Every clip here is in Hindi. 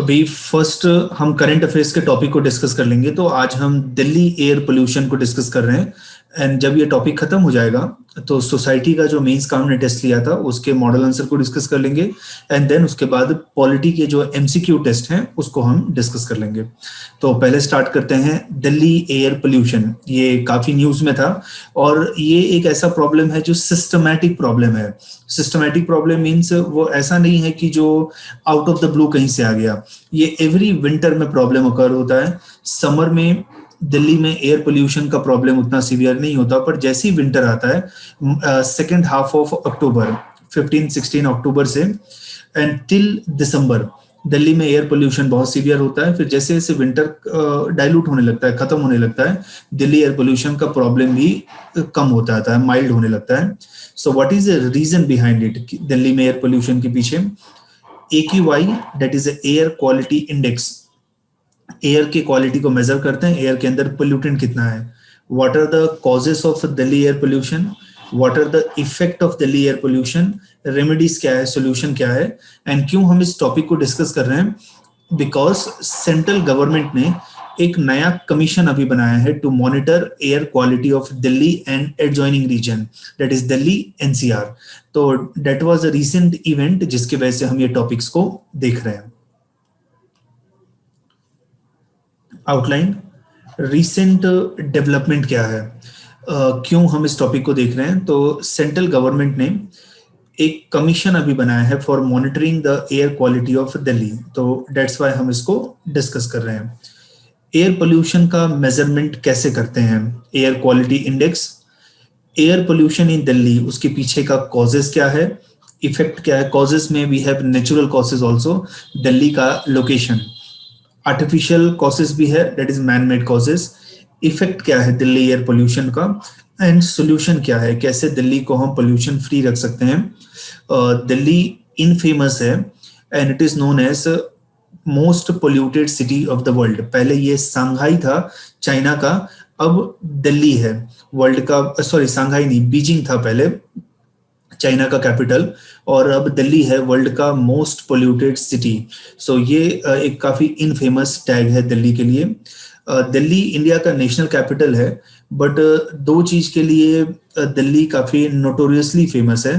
अभी फर्स्ट हम करंट अफेयर्स के टॉपिक को डिस्कस कर लेंगे। तो आज हम दिल्ली एयर पोल्यूशन को डिस्कस कर रहे हैं। एंड जब ये टॉपिक खत्म हो जाएगा तो सोसाइटी का जो मेंस का हमने टेस्ट लिया था उसके मॉडल आंसर को डिस्कस कर लेंगे। एंड देन उसके बाद पॉलिटी के जो एमसीक्यू टेस्ट हैं उसको हम डिस्कस कर लेंगे। तो पहले स्टार्ट करते हैं दिल्ली एयर पोल्यूशन। ये काफी न्यूज में था और ये एक ऐसा प्रॉब्लम है जो सिस्टमैटिक प्रॉब्लम है। सिस्टमैटिक प्रॉब्लम मीन्स वो ऐसा नहीं है कि जो आउट ऑफ द ब्लू कहीं से आ गया। ये एवरी विंटर में प्रॉब्लम अकर होता है। समर में दिल्ली में एयर पोल्यूशन का प्रॉब्लम उतना सीवियर नहीं होता, पर जैसे ही विंटर आता है सेकेंड हाफ ऑफ अक्टूबर 15-16 अक्टूबर से एंड टिल दिसंबर दिल्ली में एयर पोल्यूशन बहुत सीवियर होता है। फिर जैसे जैसे विंटर डाइल्यूट होने लगता है, खत्म होने लगता है, दिल्ली एयर पोल्यूशन का प्रॉब्लम भी कम होता है, माइल्ड होने लगता है। So what is the reason behind it? Delhi में एयर पोल्यूशन के पीछे AQI, that is air quality index, air की क्वालिटी को मेजर करते हैं, एयर के अंदर पोल्यूटेंट कितना है। What are the causes of Delhi air pollution, what are the effect of Delhi air pollution, remedies क्या है, सोल्यूशन क्या है। एंड क्यों हम इस टॉपिक को डिस्कस कर रहे हैं? बिकॉज सेंट्रल गवर्नमेंट ने एक नया कमीशन अभी बनाया है to monitor air quality of Delhi and adjoining region, that is Delhi NCR। तो that was a recent event जिसकी वजह से हम ये टॉपिक्स को देख रहे हैं। आउटलाइन, रीसेंट डेवलपमेंट क्या है, क्यों हम इस टॉपिक को देख रहे हैं? तो सेंट्रल गवर्नमेंट ने एक कमीशन अभी बनाया है for monitoring the air quality of Delhi, तो दैट्स व्हाई हम इसको डिस्कस कर रहे हैं। एयर पोल्यूशन का मेजरमेंट कैसे करते हैं? Air quality index, air pollution in Delhi, उसके पीछे का कॉजेस क्या है, इफेक्ट क्या है। कॉजेस में we have natural causes also, Delhi का लोकेशन, आर्टिफिशियल कॉजेस भी है, that is man made causes. Effect क्या है दिल्ली एयर पोल्यूशन का एंड सोल्यूशन क्या है, कैसे दिल्ली को हम पोल्यूशन फ्री रख सकते हैं। दिल्ली इनफेमस है and it is known as most polluted city of the world. पहले ये सांघाई था चाइना का, अब दिल्ली है वर्ल्ड का, सॉरी सांघाई नहीं, बीजिंग था पहले चाइना का कैपिटल, और अब दिल्ली है वर्ल्ड का मोस्ट पोल्यूटेड सिटी। सो ये एक काफी इनफेमस टैग है दिल्ली के लिए। दिल्ली इंडिया का नेशनल कैपिटल है, बट दो चीज के लिए दिल्ली काफी नोटोरियसली फेमस है,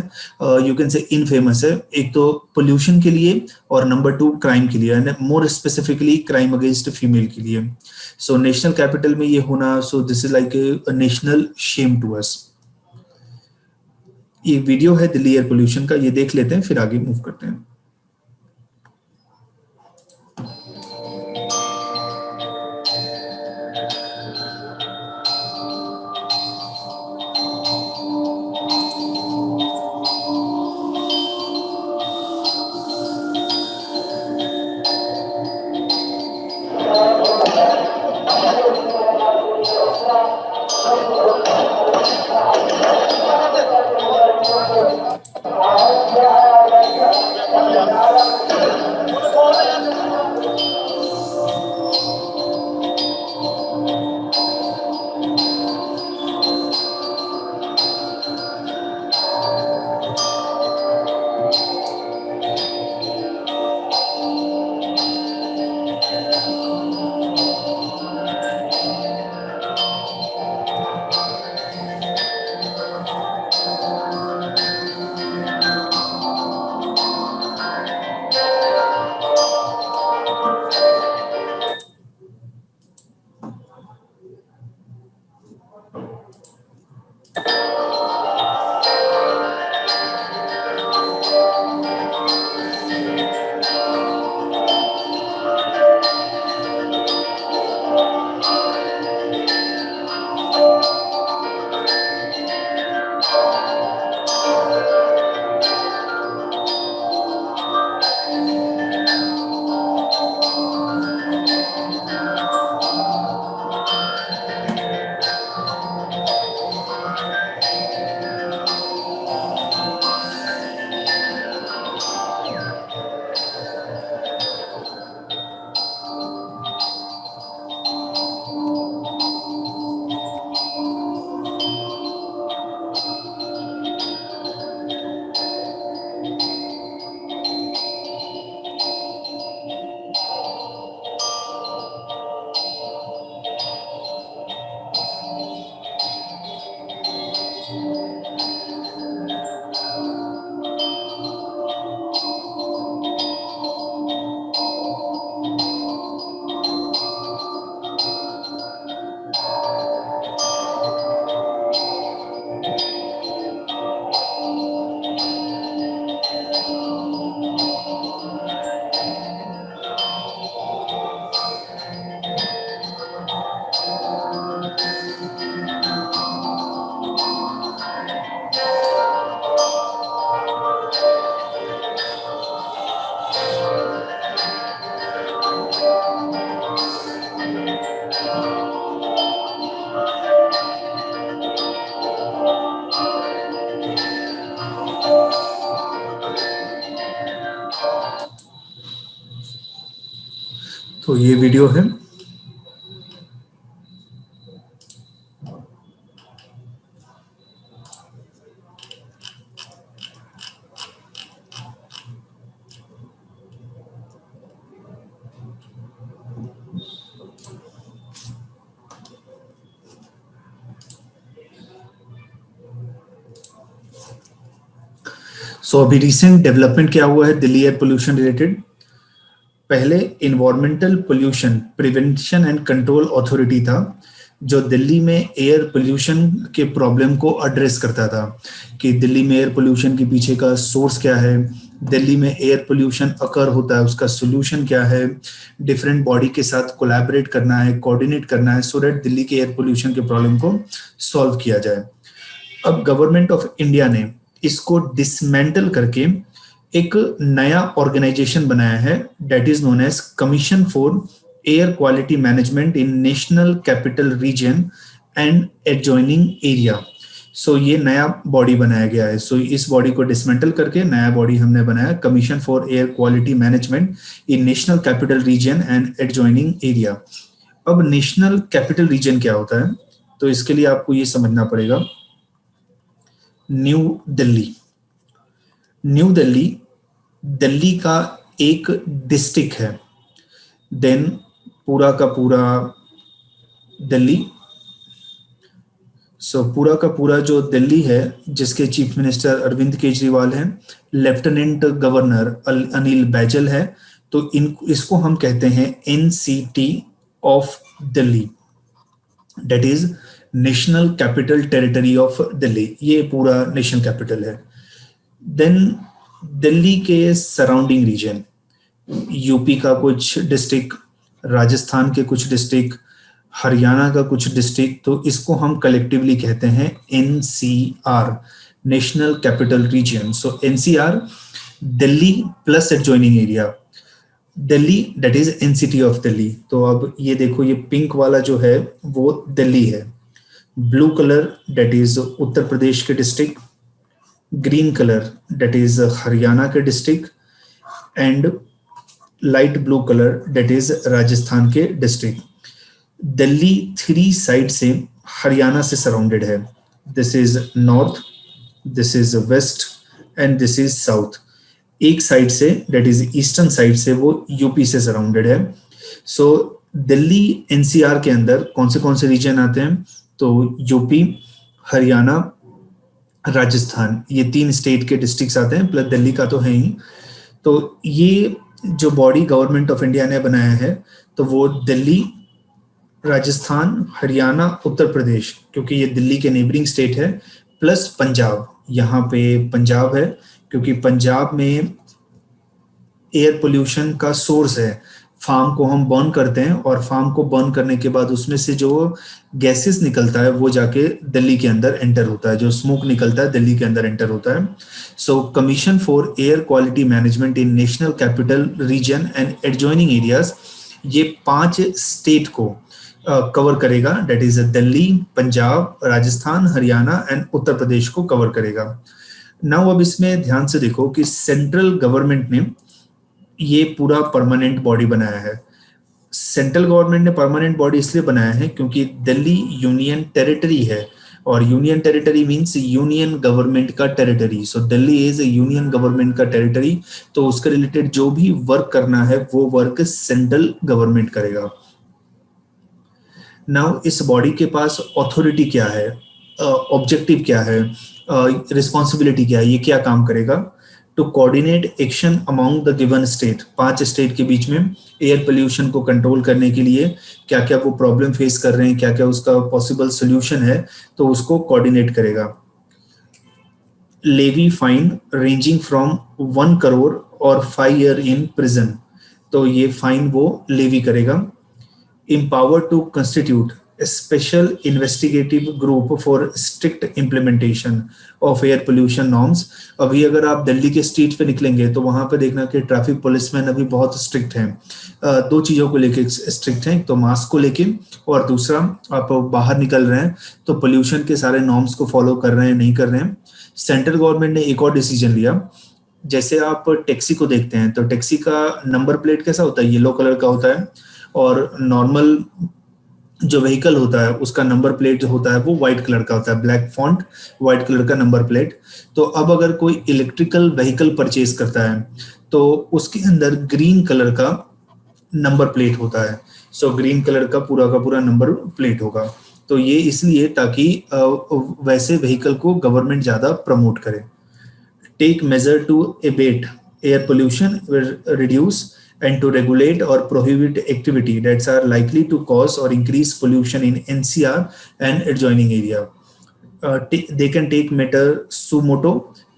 यू कैन से इनफेमस है। एक तो पोल्यूशन के लिए और नंबर 2 क्राइम के लिए, and more specifically crime against female के लिए। सो नेशनल कैपिटल में ये होना, so this is like a national shame to us. ये वीडियो है दिल्ली एयर पोल्यूशन का, ये देख लेते हैं फिर आगे मूव करते हैं। तो ये वीडियो है। अभी रिसेंट डेवलपमेंट क्या हुआ है दिल्ली एयर पोल्यूशन रिलेटेड। पहले environmental pollution prevention and control authority था, जो दिल्ली में एयर पोल्यूशन के प्रॉब्लम को एड्रेस करता था कि दिल्ली में एयर पोल्यूशन के पीछे का सोर्स क्या है, दिल्ली में एयर पोल्यूशन अकर होता है उसका सोल्यूशन क्या है, डिफरेंट बॉडी के साथ कोलैबोरेट करना है, कोऑर्डिनेट करना है, सो दैट दिल्ली के एयर पोल्यूशन के प्रॉब्लम को सॉल्व किया जाए। अब गवर्नमेंट ऑफ इंडिया ने इसको डिसमेंटल करके एक नया ऑर्गेनाइजेशन बनाया है, that is known as commission for air quality management in national capital region and adjoining area. So ये नया बॉडी बनाया गया है। सो इस बॉडी को डिसमेंटल करके नया बॉडी हमने बनाया, commission for air quality management in national capital region and adjoining area. अब नेशनल कैपिटल रीजन क्या होता है, तो इसके लिए आपको ये समझना पड़ेगा। न्यू दिल्ली, न्यू दिल्ली दिल्ली का एक डिस्ट्रिक्ट है। देन पूरा का पूरा दिल्ली, पूरा का पूरा जो दिल्ली है जिसके चीफ मिनिस्टर अरविंद केजरीवाल हैं, लेफ्टिनेंट गवर्नर अनिल बैजल है, तो इसको हम कहते हैं NCT of Delhi, that is national capital territory of Delhi. ये पूरा नेशनल कैपिटल है। देन दिल्ली के सराउंडिंग रीजन, यूपी का कुछ डिस्ट्रिक्ट, राजस्थान के कुछ डिस्ट्रिक्ट, हरियाणा का कुछ डिस्ट्रिक्ट, तो इसको हम कलेक्टिवली कहते हैं NCR, national capital reason. So NCR Delhi plus adjoining area, Delhi that is NCT of Delhi. तो अब ये देखो, ये पिंक वाला जो है वो दिल्ली है, blue colour that is Uttar Pradesh के district, green colour that is Haryana के district, and light blue colour that is Rajasthan के डिस्ट्रिक्ट। दिल्ली 3 साइड से हरियाणा से सराउंडेड है। This is north, this is west and this is south. एक साइड से दैट इज ईस्टर्न साइड से वो यूपी से सराउंडेड है। सो दिल्ली एनसीआर के अंदर कौन से रीजन आते हैं, तो यूपी, हरियाणा, राजस्थान, ये 3 स्टेट के डिस्ट्रिक्ट्स आते हैं, प्लस दिल्ली का तो है ही। तो ये जो बॉडी गवर्नमेंट ऑफ इंडिया ने बनाया है, तो वो दिल्ली, राजस्थान, हरियाणा, उत्तर प्रदेश, क्योंकि ये दिल्ली के नेबरिंग स्टेट है, प्लस पंजाब, यहाँ पे पंजाब है क्योंकि पंजाब में एयर पोल्यूशन का सोर्स है। फार्म को हम बर्न करते हैं और फार्म को बर्न करने के बाद उसमें से जो गैसेस निकलता है वो जाके दिल्ली के अंदर एंटर होता है, जो स्मोक निकलता है दिल्ली के अंदर एंटर होता है। So commission for air quality management in national capital region and adjoining areas, ये 5 स्टेट को कवर करेगा, that is Delhi, Punjab, Rajasthan, Haryana and Uttar Pradesh को कवर करेगा। नाउ अब इसमें ध्यान से देखो कि सेंट्रल गवर्नमेंट ने ये पूरा परमानेंट बॉडी बनाया है। सेंट्रल गवर्नमेंट ने परमानेंट बॉडी इसलिए बनाया है क्योंकि दिल्ली यूनियन टेरिटरी है, और union territory means union government का territory. So Delhi is union government का टेरिटरी, तो उसके रिलेटेड जो भी वर्क करना है वो वर्क सेंट्रल गवर्नमेंट करेगा। नाउ इस बॉडी के पास अथॉरिटी क्या है, ऑब्जेक्टिव क्या है, रिस्पॉन्सिबिलिटी क्या है, ये क्या काम करेगा, to coordinate action among the given state. 5 state के बीच में एयर पोल्यूशन को कंट्रोल करने के लिए क्या क्या वो प्रॉब्लम फेस कर रहे हैं, क्या क्या उसका पॉसिबल सोल्यूशन है, तो उसको कोऑर्डिनेट करेगा। Levy fine ranging from 1 crore और 5 ईयर इन प्रिजन, तो ये फाइन वो लेवी करेगा। Empowered to constitute a special investigative group for strict implementation of air pollution norms। अभी अगर आप दिल्ली के स्ट्रीट पे निकलेंगे तो वहां पे देखना कि ट्रैफिक पुलिसमैन अभी बहुत स्ट्रिक्ट हैं। 2 चीजों को लेके स्ट्रिक्ट हैं, तो मास्क को लेके, और दूसरा आप बाहर निकल रहे हैं तो पोल्यूशन के सारे नॉर्म्स को फॉलो कर रहे हैं नहीं कर रहे हैं। सेंट्रल गवर्नमेंट ने एक और डिसीजन लिया, जैसे आप टैक्सी को देखते हैं तो टैक्सी का नंबर प्लेट कैसा होता है, येलो कलर का होता है। और नॉर्मल जो व्हीकल होता है उसका नंबर प्लेट जो होता है वो व्हाइट कलर का होता है, ब्लैक फॉन्ट, व्हाइट कलर का नंबर प्लेट। तो अब अगर कोई इलेक्ट्रिकल व्हीकल परचेज करता है तो उसके अंदर ग्रीन कलर का नंबर प्लेट होता है। सो ग्रीन कलर का पूरा नंबर प्लेट होगा। तो ये इसलिए ताकि वैसे व्हीकल को गवर्नमेंट ज्यादा प्रमोट करे। Take measure to abate air pollution, reduce and to regulate or prohibit activity that are likely to cause or increase pollution in NCR and adjoining area. They can take matter sumoto,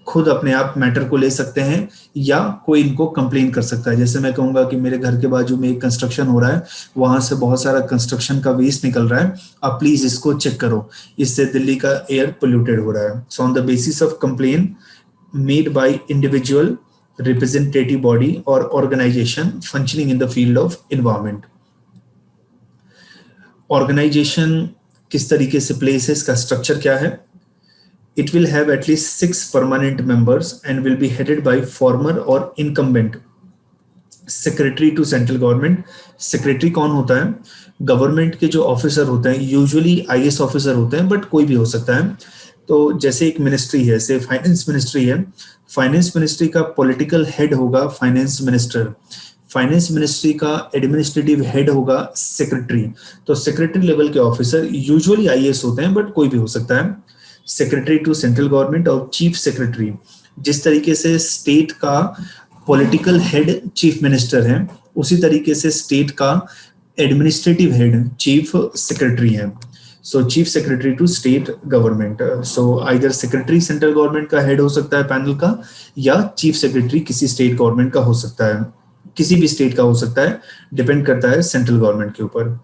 खुद अपने आप मैटर को ले सकते हैं, या कोई इनको कंप्लेन कर सकता है। जैसे मैं कहूंगा कि मेरे घर के बाजू में एक कंस्ट्रक्शन हो रहा है, वहां से बहुत सारा कंस्ट्रक्शन का वेस्ट निकल रहा है, आप प्लीज इसको चेक करो, इससे दिल्ली का एयर पोल्यूटेड हो रहा है। So on the basis of complain made by individual, representative body or organization functioning in the field of environment. Organization किस तरीके से प्लेस है, इसका स्ट्रक्चर क्या है? It will have at least 6 permanent members and will be headed by former or incumbent secretary to central government. Secretary कौन होता है? गवर्नमेंट के जो ऑफिसर होते हैं, यूजुअली आईएएस ऑफिसर होते हैं, बट कोई भी हो सकता है। तो जैसे एक मिनिस्ट्री है, से फाइनेंस मिनिस्ट्री है, फाइनेंस मिनिस्ट्री का पॉलिटिकल हेड होगा फाइनेंस मिनिस्टर, फाइनेंस मिनिस्ट्री का एडमिनिस्ट्रेटिव हेड होगा सेक्रेटरी। तो सेक्रेटरी लेवल के ऑफिसर यूजुअली आईएएस होते हैं, बट कोई भी हो सकता है। सेक्रेटरी टू सेंट्रल गवर्नमेंट और चीफ सेक्रेटरी, जिस तरीके से स्टेट का पॉलिटिकल हेड चीफ मिनिस्टर है, उसी तरीके से स्टेट का एडमिनिस्ट्रेटिव हेड चीफ सेक्रेटरी है। So chief secretary to state government, so either secretary central government का हेड हो सकता है पैनल का, या चीफ सेक्रेटरी किसी स्टेट गवर्नमेंट का हो सकता है, किसी भी स्टेट का हो सकता है, डिपेंड करता है सेंट्रल गवर्नमेंट के ऊपर।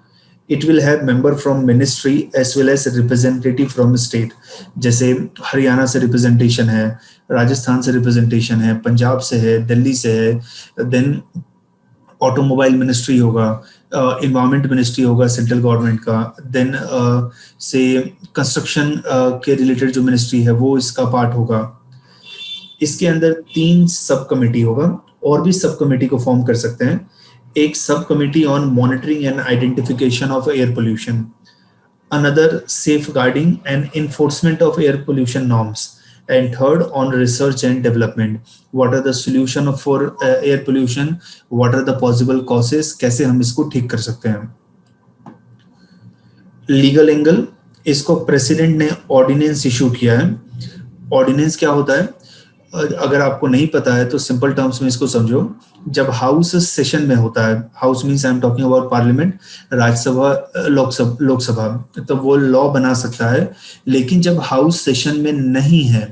It will have member from ministry as well as representative from state. जैसे हरियाणा से रिप्रेजेंटेशन है, राजस्थान से रिप्रेजेंटेशन है, पंजाब से है, दिल्ली से है, देन ऑटोमोबाइल मिनिस्ट्री होगा, इन्वायरमेंट मिनिस्ट्री होगा सेंट्रल गवर्नमेंट का, देन से कंस्ट्रक्शन के रिलेटेड जो मिनिस्ट्री है वो इसका पार्ट होगा। इसके अंदर 3 सब कमेटी होगा, और भी सब कमेटी को फॉर्म कर सकते हैं। एक sub committee on monitoring and identification of air pollution, another safeguarding and enforcement of air pollution norms, and third on research and development. What are the solution for air pollution? What are the possible causes? कैसे हम इसको ठीक कर सकते हैं? लीगल एंगल, इसको प्रेसिडेंट ने ऑर्डिनेंस इशू किया है। ऑर्डिनेंस क्या होता है? अगर आपको नहीं पता है तो सिंपल टर्म्स में इसको समझो। जब हाउस सेशन में होता है, house means I am talking about parliament, Rajya Sabha, Lok Sabha, तो वो लॉ बना सकता है। लेकिन जब हाउस सेशन में नहीं है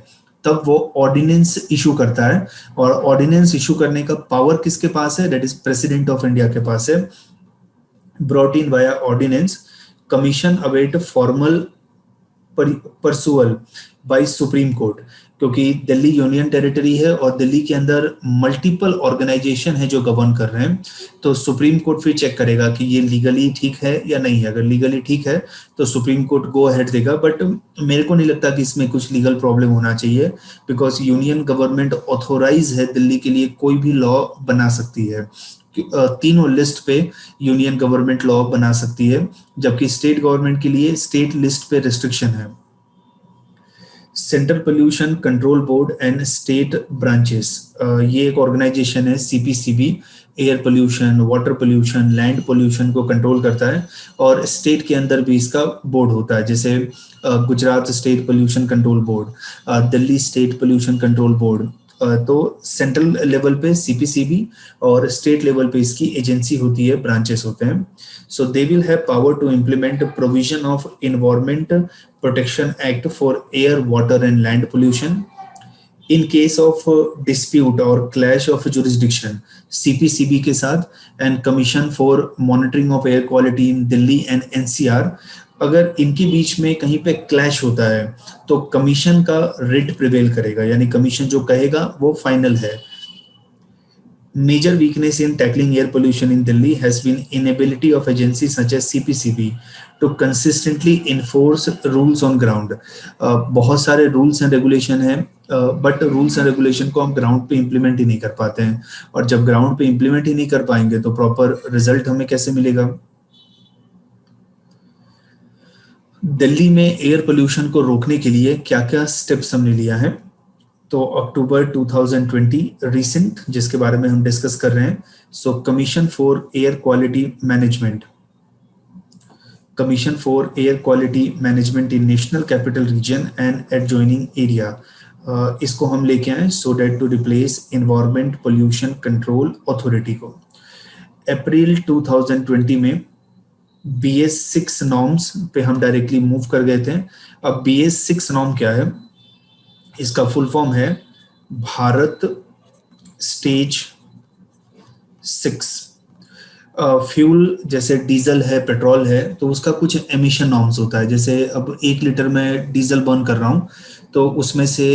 तब वो ऑर्डिनेंस इशू करता है, और ऑर्डिनेंस इशू करने का पावर किसके पास है? That is president of India के पास है। Brought in via ordinance, commission await formal perusal by supreme court, क्योंकि दिल्ली यूनियन टेरिटरी है और दिल्ली के अंदर मल्टीपल ऑर्गेनाइजेशन है जो गवर्न कर रहे हैं, तो सुप्रीम कोर्ट फिर चेक करेगा कि ये लीगली ठीक है या नहीं है। अगर लीगली ठीक है तो सुप्रीम कोर्ट गो अहेड देगा, बट मेरे को नहीं लगता कि इसमें कुछ लीगल प्रॉब्लम होना चाहिए, बिकॉज यूनियन गवर्नमेंट ऑथोराइज है दिल्ली के लिए कोई भी लॉ बना सकती है। तीनों लिस्ट पे यूनियन गवर्नमेंट लॉ बना सकती है, जबकि स्टेट गवर्नमेंट के लिए स्टेट लिस्ट पे रिस्ट्रिक्शन है। Central pollution control board and state branches, ये एक ऑर्गेनाइजेशन है, CPCB, air pollution, water pollution, land pollution को कंट्रोल करता है, और स्टेट के अंदर भी इसका बोर्ड होता है। जैसे Gujarat state pollution control board, Delhi state pollution control board. तो सेंट्रल लेवल पे सीपीसीबी और स्टेट लेवल पे इसकी एजेंसी होती है, ब्रांचेस होते हैं। So they will have power to implement provision of environment protection act for air, water and land pollution. In case of dispute और क्लैश ऑफ जुरिस्डिक्शन सीपीसीबी के साथ and commission for monitoring of air quality in Delhi and NCR, अगर इनके बीच में कहीं पे क्लैश होता है तो कमीशन का रिट प्रिवेल करेगा, यानी कमीशन जो कहेगा वो फाइनल है। Major weakness in tackling air pollution in Delhi has been inability of agencies such as CPCB to consistently enforce rules on ground. बहुत सारे rules and regulation हैं, बट रूल्स एंड रेगुलेशन को हम ग्राउंड पे इम्प्लीमेंट ही नहीं कर पाते हैं, और जब ग्राउंड पे इम्प्लीमेंट ही नहीं कर पाएंगे तो प्रॉपर रिजल्ट हमें कैसे मिलेगा। दिल्ली में एयर पोल्यूशन को रोकने के लिए क्या क्या स्टेप्स हमने लिया है। तो अक्टूबर 2020 रिसेंट जिसके बारे में हम डिस्कस कर रहे हैं, so commission for air quality management, commission for air quality management in national capital region and adjoining area, इसको हम लेके आए so that to replace environment pollution control authority को। अप्रैल 2020 में BS6 नॉर्म्स पे हम डायरेक्टली मूव कर गए थे। अब BS6 नॉर्म क्या है, इसका फुल फॉर्म है भारत स्टेज 6। फ्यूल जैसे डीजल है, पेट्रोल है, तो उसका कुछ एमिशन नॉर्म्स होता है। जैसे अब 1 लीटर में डीजल बर्न कर रहा हूँ तो उसमें से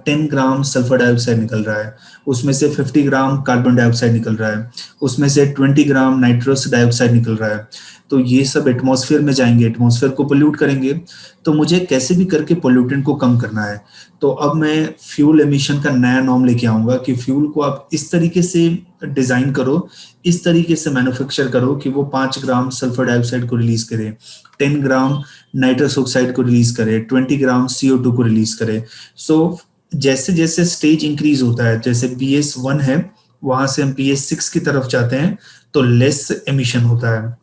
10 ग्राम सल्फर डाइऑक्साइड निकल रहा है, उसमें से 50 ग्राम कार्बन डाइऑक्साइड निकल रहा है, उसमें से 20 ग्राम नाइट्रस डाइऑक्साइड निकल रहा है। तो ये सब एटमॉस्फेयर में जाएंगे, एटमॉस्फेयर को पोल्यूट करेंगे। तो मुझे कैसे भी करके पोल्यूटेंट को कम करना है। तो अब मैं फ्यूल एमिशन का नया नॉर्म लेके आऊंगा कि फ्यूल को आप इस तरीके से डिजाइन करो, इस तरीके से मैन्युफैक्चर करो कि वो 5 ग्राम सल्फर डाइऑक्साइड को रिलीज करे, 10 ग्राम नाइट्रस ऑक्साइड को रिलीज करे, 20 ग्राम CO2 को रिलीज करे। सो जैसे जैसे स्टेज इंक्रीज होता है, जैसे BS1 है वहां से हम BS6 की तरफ जाते हैं तो लेस एमिशन होता है।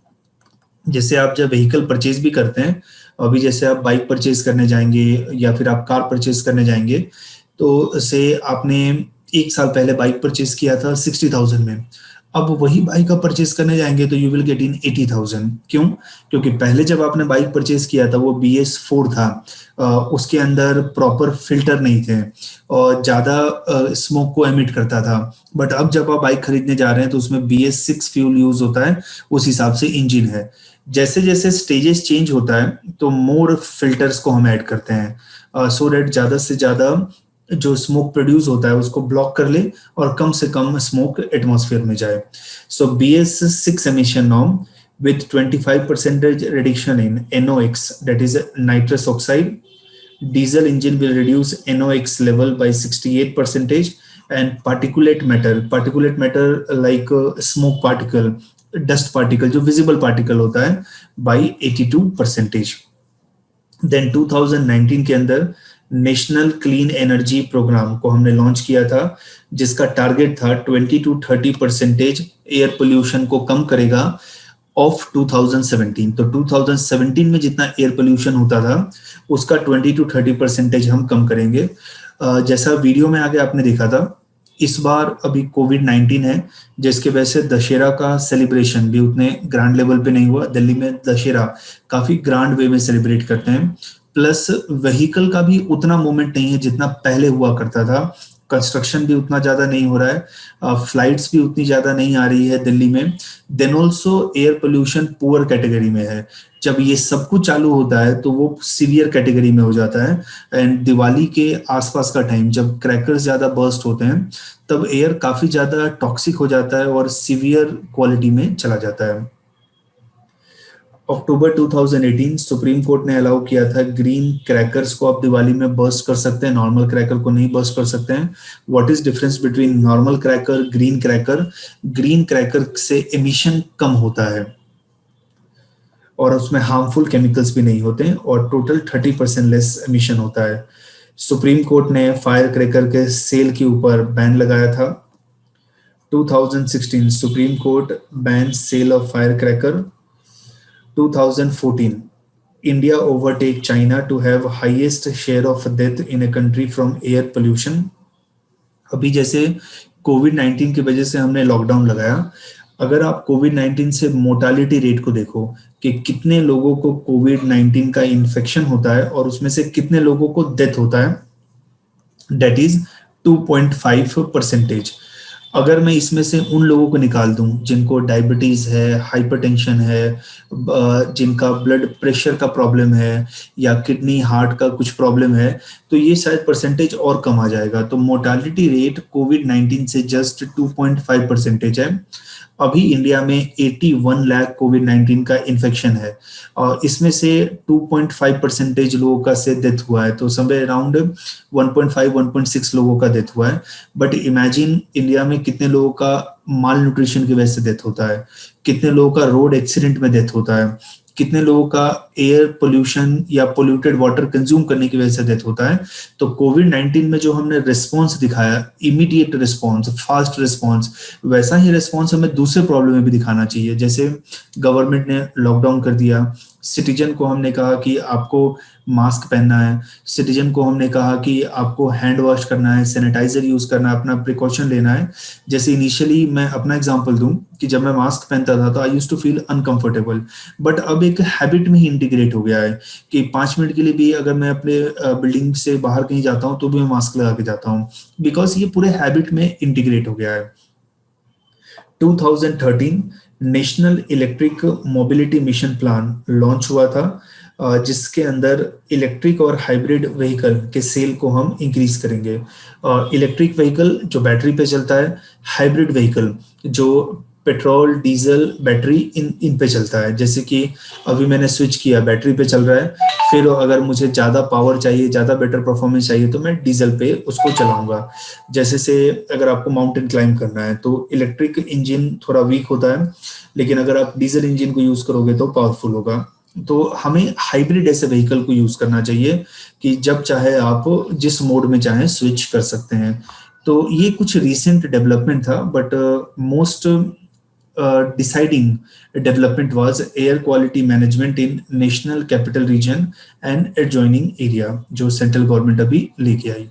जैसे आप जब व्हीकल परचेज भी करते हैं, अभी जैसे आप बाइक परचेज करने जाएंगे या फिर आप कार परचेज करने जाएंगे, तो से आपने 1 साल पहले बाइक परचेज किया था 60,000 में, अब वही बाइक आप परचेज करने जाएंगे तो यू विल गेट इन 80,000। क्यों? क्योंकि पहले जब आपने बाइक परचेज किया था वो BS4 था, उसके अंदर प्रॉपर फिल्टर नहीं थे और ज्यादा स्मोक को एमिट करता था। बट अब जब आप बाइक खरीदने जा रहे हैं तो उसमें BS6 फ्यूल यूज होता है, उस हिसाब से इंजन है। जैसे जैसे स्टेजेस चेंज होता है तो मोर फिल्टर्स को हम ऐड करते हैं सो डेट ज्यादा से ज्यादा जो स्मोक प्रोड्यूस होता है उसको ब्लॉक कर ले और कम से कम स्मोक एटमॉस्फेयर में जाए। सो BS6 emission norm with 25% reduction in NOx, that is nitrous oxide, diesel engine will reduce NOx level by 68%, and particulate matter like smoke particle, dust particle जो visible particle होता है by 82%। देन 2019 के अंदर नेशनल क्लीन एनर्जी प्रोग्राम को हमने लॉन्च किया था, जिसका टारगेट था 20 to 30% एयर पोल्यूशन को कम करेगा ऑफ 2017। तो 2017 में जितना एयर पोल्यूशन होता था उसका 20 to 30% हम कम करेंगे। जैसा वीडियो में आगे आपने देखा था, इस बार अभी कोविड-19 है जिसके वजह से दशहरा का सेलिब्रेशन भी उतने ग्रांड लेवल पे नहीं हुआ। दिल्ली में दशहरा काफी ग्रांड वे में सेलिब्रेट करते हैं, प्लस व्हीकल का भी उतना मूवमेंट नहीं है जितना पहले हुआ करता था। कंस्ट्रक्शन भी उतना ज्यादा नहीं हो रहा है, फ्लाइट्स भी उतनी ज्यादा नहीं आ रही है दिल्ली में। Then also air pollution poor category में है। जब ये सब कुछ चालू होता है तो वो सीवियर कैटेगरी में हो जाता है। एंड दिवाली के आसपास का टाइम जब क्रैकर्स ज्यादा बर्स्ट होते हैं तब एयर काफी ज्यादा टॉक्सिक हो जाता है और सीवियर क्वालिटी में चला जाता है। अक्टूबर 2018 सुप्रीम कोर्ट ने अलाउ किया था ग्रीन क्रैकर्स को आप दिवाली में बर्स्ट कर सकते हैं, नॉर्मल क्रैकर को नहीं बर्स्ट कर सकते हैं। What is difference between normal cracker, green cracker? Green cracker से एमिशन कम होता है और उसमें हार्मफुल केमिकल्स भी नहीं होते और टोटल 30% लेस एमिशन होता है। सुप्रीम कोर्ट ने फायर क्रैकर के सेल के ऊपर बैन लगाया था। 2016 supreme court ban sale of fire cracker. 2014 India overtake China to have highest share of death in a country from air pollution। अभी जैसे कोविड-19 की वजह से हमने लॉकडाउन लगाया, अगर आप कोविड-19 से मोर्टालिटी रेट को देखो कि कितने लोगों को कोविड-19 का इन्फेक्शन होता है और उसमें से कितने लोगों को डेथ होता है, दैट इज 2.5%। अगर मैं इसमें से उन लोगों को निकाल दूं जिनको डायबिटीज है, हाइपरटेंशन है, जिनका ब्लड प्रेशर का प्रॉब्लम है या किडनी हार्ट का कुछ प्रॉब्लम है, तो ये शायद परसेंटेज और कम आ जाएगा। तो मोर्टालिटी रेट कोविड-19 से जस्ट 2.5% है। अभी इंडिया में 81 लाख कोविड-19 का इन्फेक्शन है और इसमें से 2.5% लोगों का से डेथ हुआ है, तो समवेयर अराउंड 1.5-1.6 लोगों का डेथ हुआ है। बट इमेजिन इंडिया में कितने लोगों का माल न्यूट्रिशन की वजह से डेथ होता है, कितने लोगों का रोड एक्सीडेंट में डेथ होता है, कितने लोगों का एयर पोल्यूशन या पोल्यूटेड वाटर कंज्यूम करने की वजह से डेथ होता है। तो कोविड-19 में जो हमने रिस्पॉन्स दिखाया, इमीडिएट रिस्पॉन्स, फास्ट रिस्पॉन्स, वैसा ही रिस्पॉन्स हमें दूसरे प्रॉब्लम में भी दिखाना चाहिए। जैसे गवर्नमेंट ने लॉकडाउन कर दिया, सिटीजन को हमने कहा कि आपको मास्क पहनना है, सिटीजन को हमने कहा कि आपको हैंड वॉश करना है, सैनिटाइजर यूज करना है, अपना प्रिकॉशन लेना है। जैसे इनिशियली मैं अपना एग्जांपल दूं कि जब मैं मास्क पहनता था तो I used to feel uncomfortable, but अब एक हैबिट में ही इंटीग्रेट हो गया है कि 5 मिनट के लिए भी अगर मैं अपने बिल्डिंग से बाहर कहीं जाता हूं तो भी मैं मास्क लगा के जाता हूं, बिकॉज ये पूरे हैबिट में इंटीग्रेट हो गया है। 2013 national electric mobility mission plan launch हुआ था, जिसके अंदर इलेक्ट्रिक और हाइब्रिड व्हीकल के सेल को हम इंक्रीज करेंगे। इलेक्ट्रिक व्हीकल जो बैटरी पे चलता है, हाइब्रिड व्हीकल जो पेट्रोल डीजल बैटरी इन पे चलता है। जैसे कि अभी मैंने स्विच किया, बैटरी पे चल रहा है, फिर अगर मुझे ज़्यादा पावर चाहिए, ज़्यादा बेटर परफॉर्मेंस चाहिए तो मैं डीजल पे उसको चलाऊंगा। जैसे से अगर आपको माउंटेन क्लाइंब करना है तो इलेक्ट्रिक इंजन थोड़ा वीक होता है, लेकिन अगर आप डीजल इंजन को यूज़ करोगे तो पावरफुल होगा। तो हमें हाइब्रिड ऐसे व्हीकल को यूज़ करना चाहिए कि जब चाहे आप जिस मोड में चाहे स्विच कर सकते हैं। तो ये कुछ रिसेंट डेवलपमेंट था, but most deciding development was air quality management in national capital region and adjoining area जो सेंट्रल गवर्नमेंट अभी लेके आई।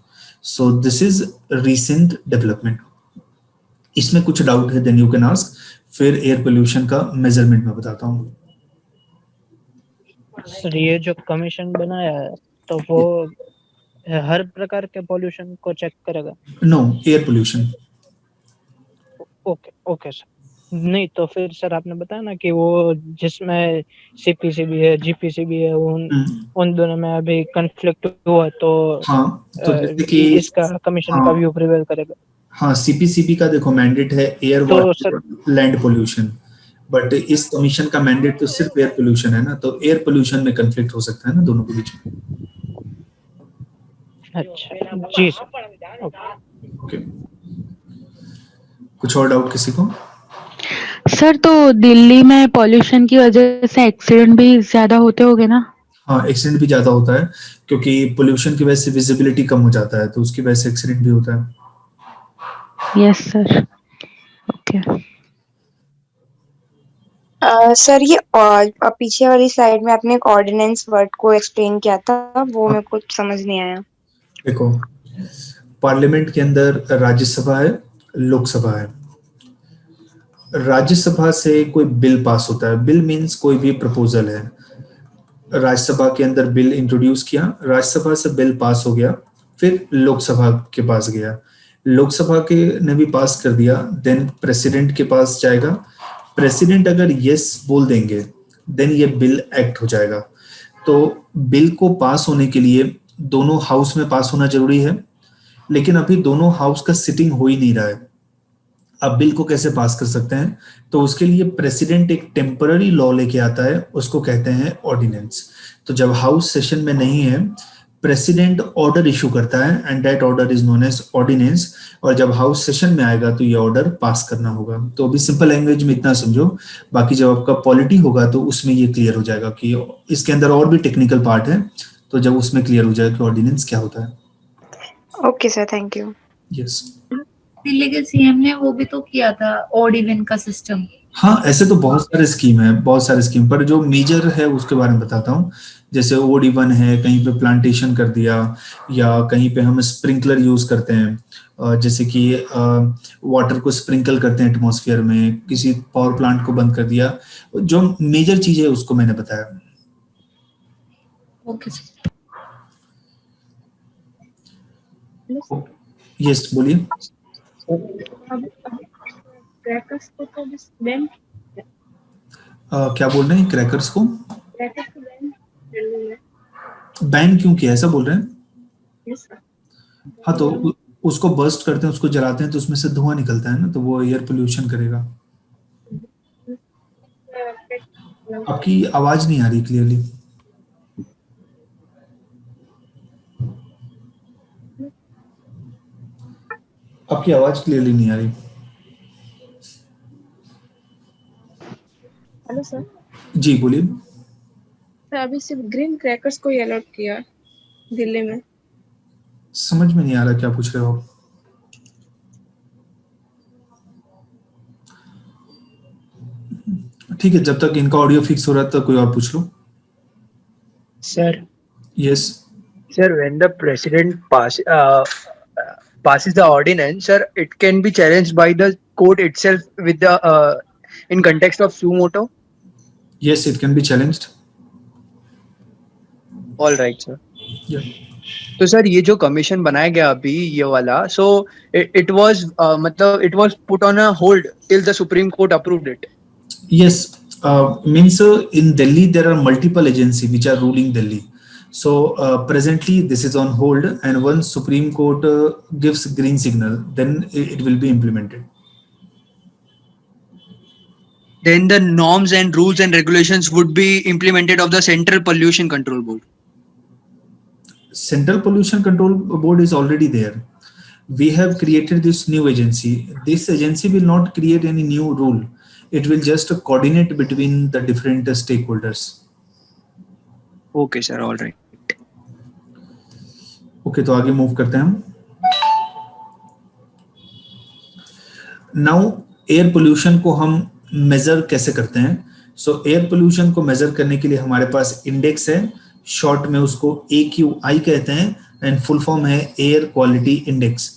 So this is recent development. इसमें कुछ डाउट है देन यू कैन आस्क, फिर एयर पोल्यूशन का मेजरमेंट में बताता हूँ। सर ये जो कमीशन बनाया है तो वो हर प्रकार के पॉल्यूशन को चेक करेगा? No, air pollution. Okay okay sir. नहीं तो फिर सर आपने बताया ना कि वो जिसमें सीपीसी भी है जीपीसी भी है, उन दोनों में अभी कन्फ्लिक्ट हुआ तो हाँ, तो जैसे कि इसका कमीशन का हाँ व्यू प्रिवेल करेगा। हाँ, सीपीसीबी का देखो मैंडेट है एयर तो sir water land pollution, but इस कमीशन का मैंडेट तो सिर्फ एयर पोल्यूशन है ना, तो एयर पोल्यूशन में कंफ्लिक्ट हो सकता है ना दोनों के बीच में। अच्छा जी सर, ओके, कुछ और डाउट किसी को? सर तो दिल्ली में पॉल्यूशन की वजह से एक्सीडेंट भी ज्यादा होते होंगे ना? हाँ, एक्सीडेंट भी ज्यादा होता है क्योंकि पोल्यूशन की वजह से विजिबिलिटी कम हो जाता है, तो उसकी वजह से एक्सीडेंट भी होता है। Yes sir, okay. सर ये और पीछे वाली स्लाइड में आपने एक ऑर्डिनेंस वर्ड को एक्सप्लेन किया था, वो मेरे को समझ नहीं आया। देखो, पार्लियामेंट के अंदर राज्यसभा है, लोकसभा है। राज्यसभा से कोई बिल पास होता है, बिल मीन्स कोई भी प्रपोजल है, राज्यसभा के अंदर बिल इंट्रोड्यूस किया, राज्यसभा से बिल पास हो गया, फिर लोकसभा के पास गया, लोकसभा के ने भी पास कर दिया, देन प्रेसिडेंट के पास जाएगा, प्रेसिडेंट अगर यस बोल देंगे देन ये बिल एक्ट हो जाएगा। तो बिल को पास होने के लिए दोनों हाउस में पास होना जरूरी है, लेकिन अभी दोनों हाउस का सिटिंग हो ही नहीं रहा है। अब बिल को कैसे पास कर सकते हैं? तो उसके लिए प्रेसिडेंट एक टेम्पररी लॉ लेके आता है, उसको कहते हैं ऑर्डिनेंस। तो जब हाउस सेशन में नहीं है, प्रेसिडेंट ऑर्डर इशू करता है and that order is known as ordinance, और जब हाउस सेशन में आएगा तो ये ऑर्डर पास करना होगा। तो अभी सिंपल लैंग्वेज में इतना समझो, बाकी जब आपका पॉलिटी होगा तो उसमें ये क्लियर हो जाएगा कि इसके अंदर और भी टेक्निकल पार्ट है, तो जब उसमें क्लियर हो जाएगा कि ऑर्डिनेंस क्या होता है। Okay sir, thank you. Yes. Delhi के सीएम ने वो भी तो किया था ऑड इवन का सिस्टम। हाँ, ऐसे तो बहुत सारे स्कीम है, बहुत सारे स्कीम, पर जो मेजर है उसके बारे में बताता हूँ। जैसे ओड इवन है, कहीं पे प्लांटेशन कर दिया, या कहीं पे हम स्प्रिंकलर यूज करते हैं, जैसे कि वाटर को स्प्रिंकल करते हैं एटमॉस्फेयर में, किसी पावर प्लांट को बंद कर दिया, जो मेजर चीज है उसको मैंने बताया। Okay sir. यस, बोलिए। क्रैकर्स को तो बस बैन, क्या बोल रहे हैं? क्रैकर्स को क्रैकर्स को बैन कर दिया। बैन क्यों किया, ऐसा बोल रहे हैं? Yes, sir. हाँ, तो उसको बर्स्ट करते हैं, उसको जलाते हैं तो उसमें से धुआं निकलता है ना, तो वो एयर पोल्यूशन करेगा। आपकी आवाज नहीं आ रही क्लियरली। आपकी आवाज क्लियरली नहीं आ रही। Hello sir. जी बोलिए। सर अभी सिर्फ ग्रीन क्रैकर्स को ही अलॉट किया दिल्ली में। समझ में नहीं आ रहा क्या पूछ रहे हो आप। ठीक है, जब तक इनका ऑडियो फिक्स हो रहा है तो कोई और पूछ लो। Sir, yes. sir, when the president passes the ordinance, sir, it can be challenged by the court itself with the in context of suo moto. Yes, it can be challenged. All right, sir. या तो सर ये जो कमीशन बनाया गया अभी ये वाला, so it was मतलब it was put on a hold till the Supreme Court approved it. Yes, means in Delhi there are multiple agencies which are ruling Delhi. So presently this is on hold, and once Supreme Court gives green signal, then it will be implemented. Then the norms and rules and regulations would be implemented of the Central Pollution Control Board. Central Pollution Control Board is already there. We have created this new agency. This agency will not create any new rule. It will just coordinate between the different stakeholders. Okay, sir. All right. Okay, तो आगे मूव करते हैं हम। Now एयर पोल्यूशन को हम मेजर कैसे करते हैं? सो एयर पोल्यूशन को मेजर करने के लिए हमारे पास इंडेक्स है, शॉर्ट में उसको AQI कहते हैं, एंड फुल फॉर्म है एयर क्वालिटी इंडेक्स।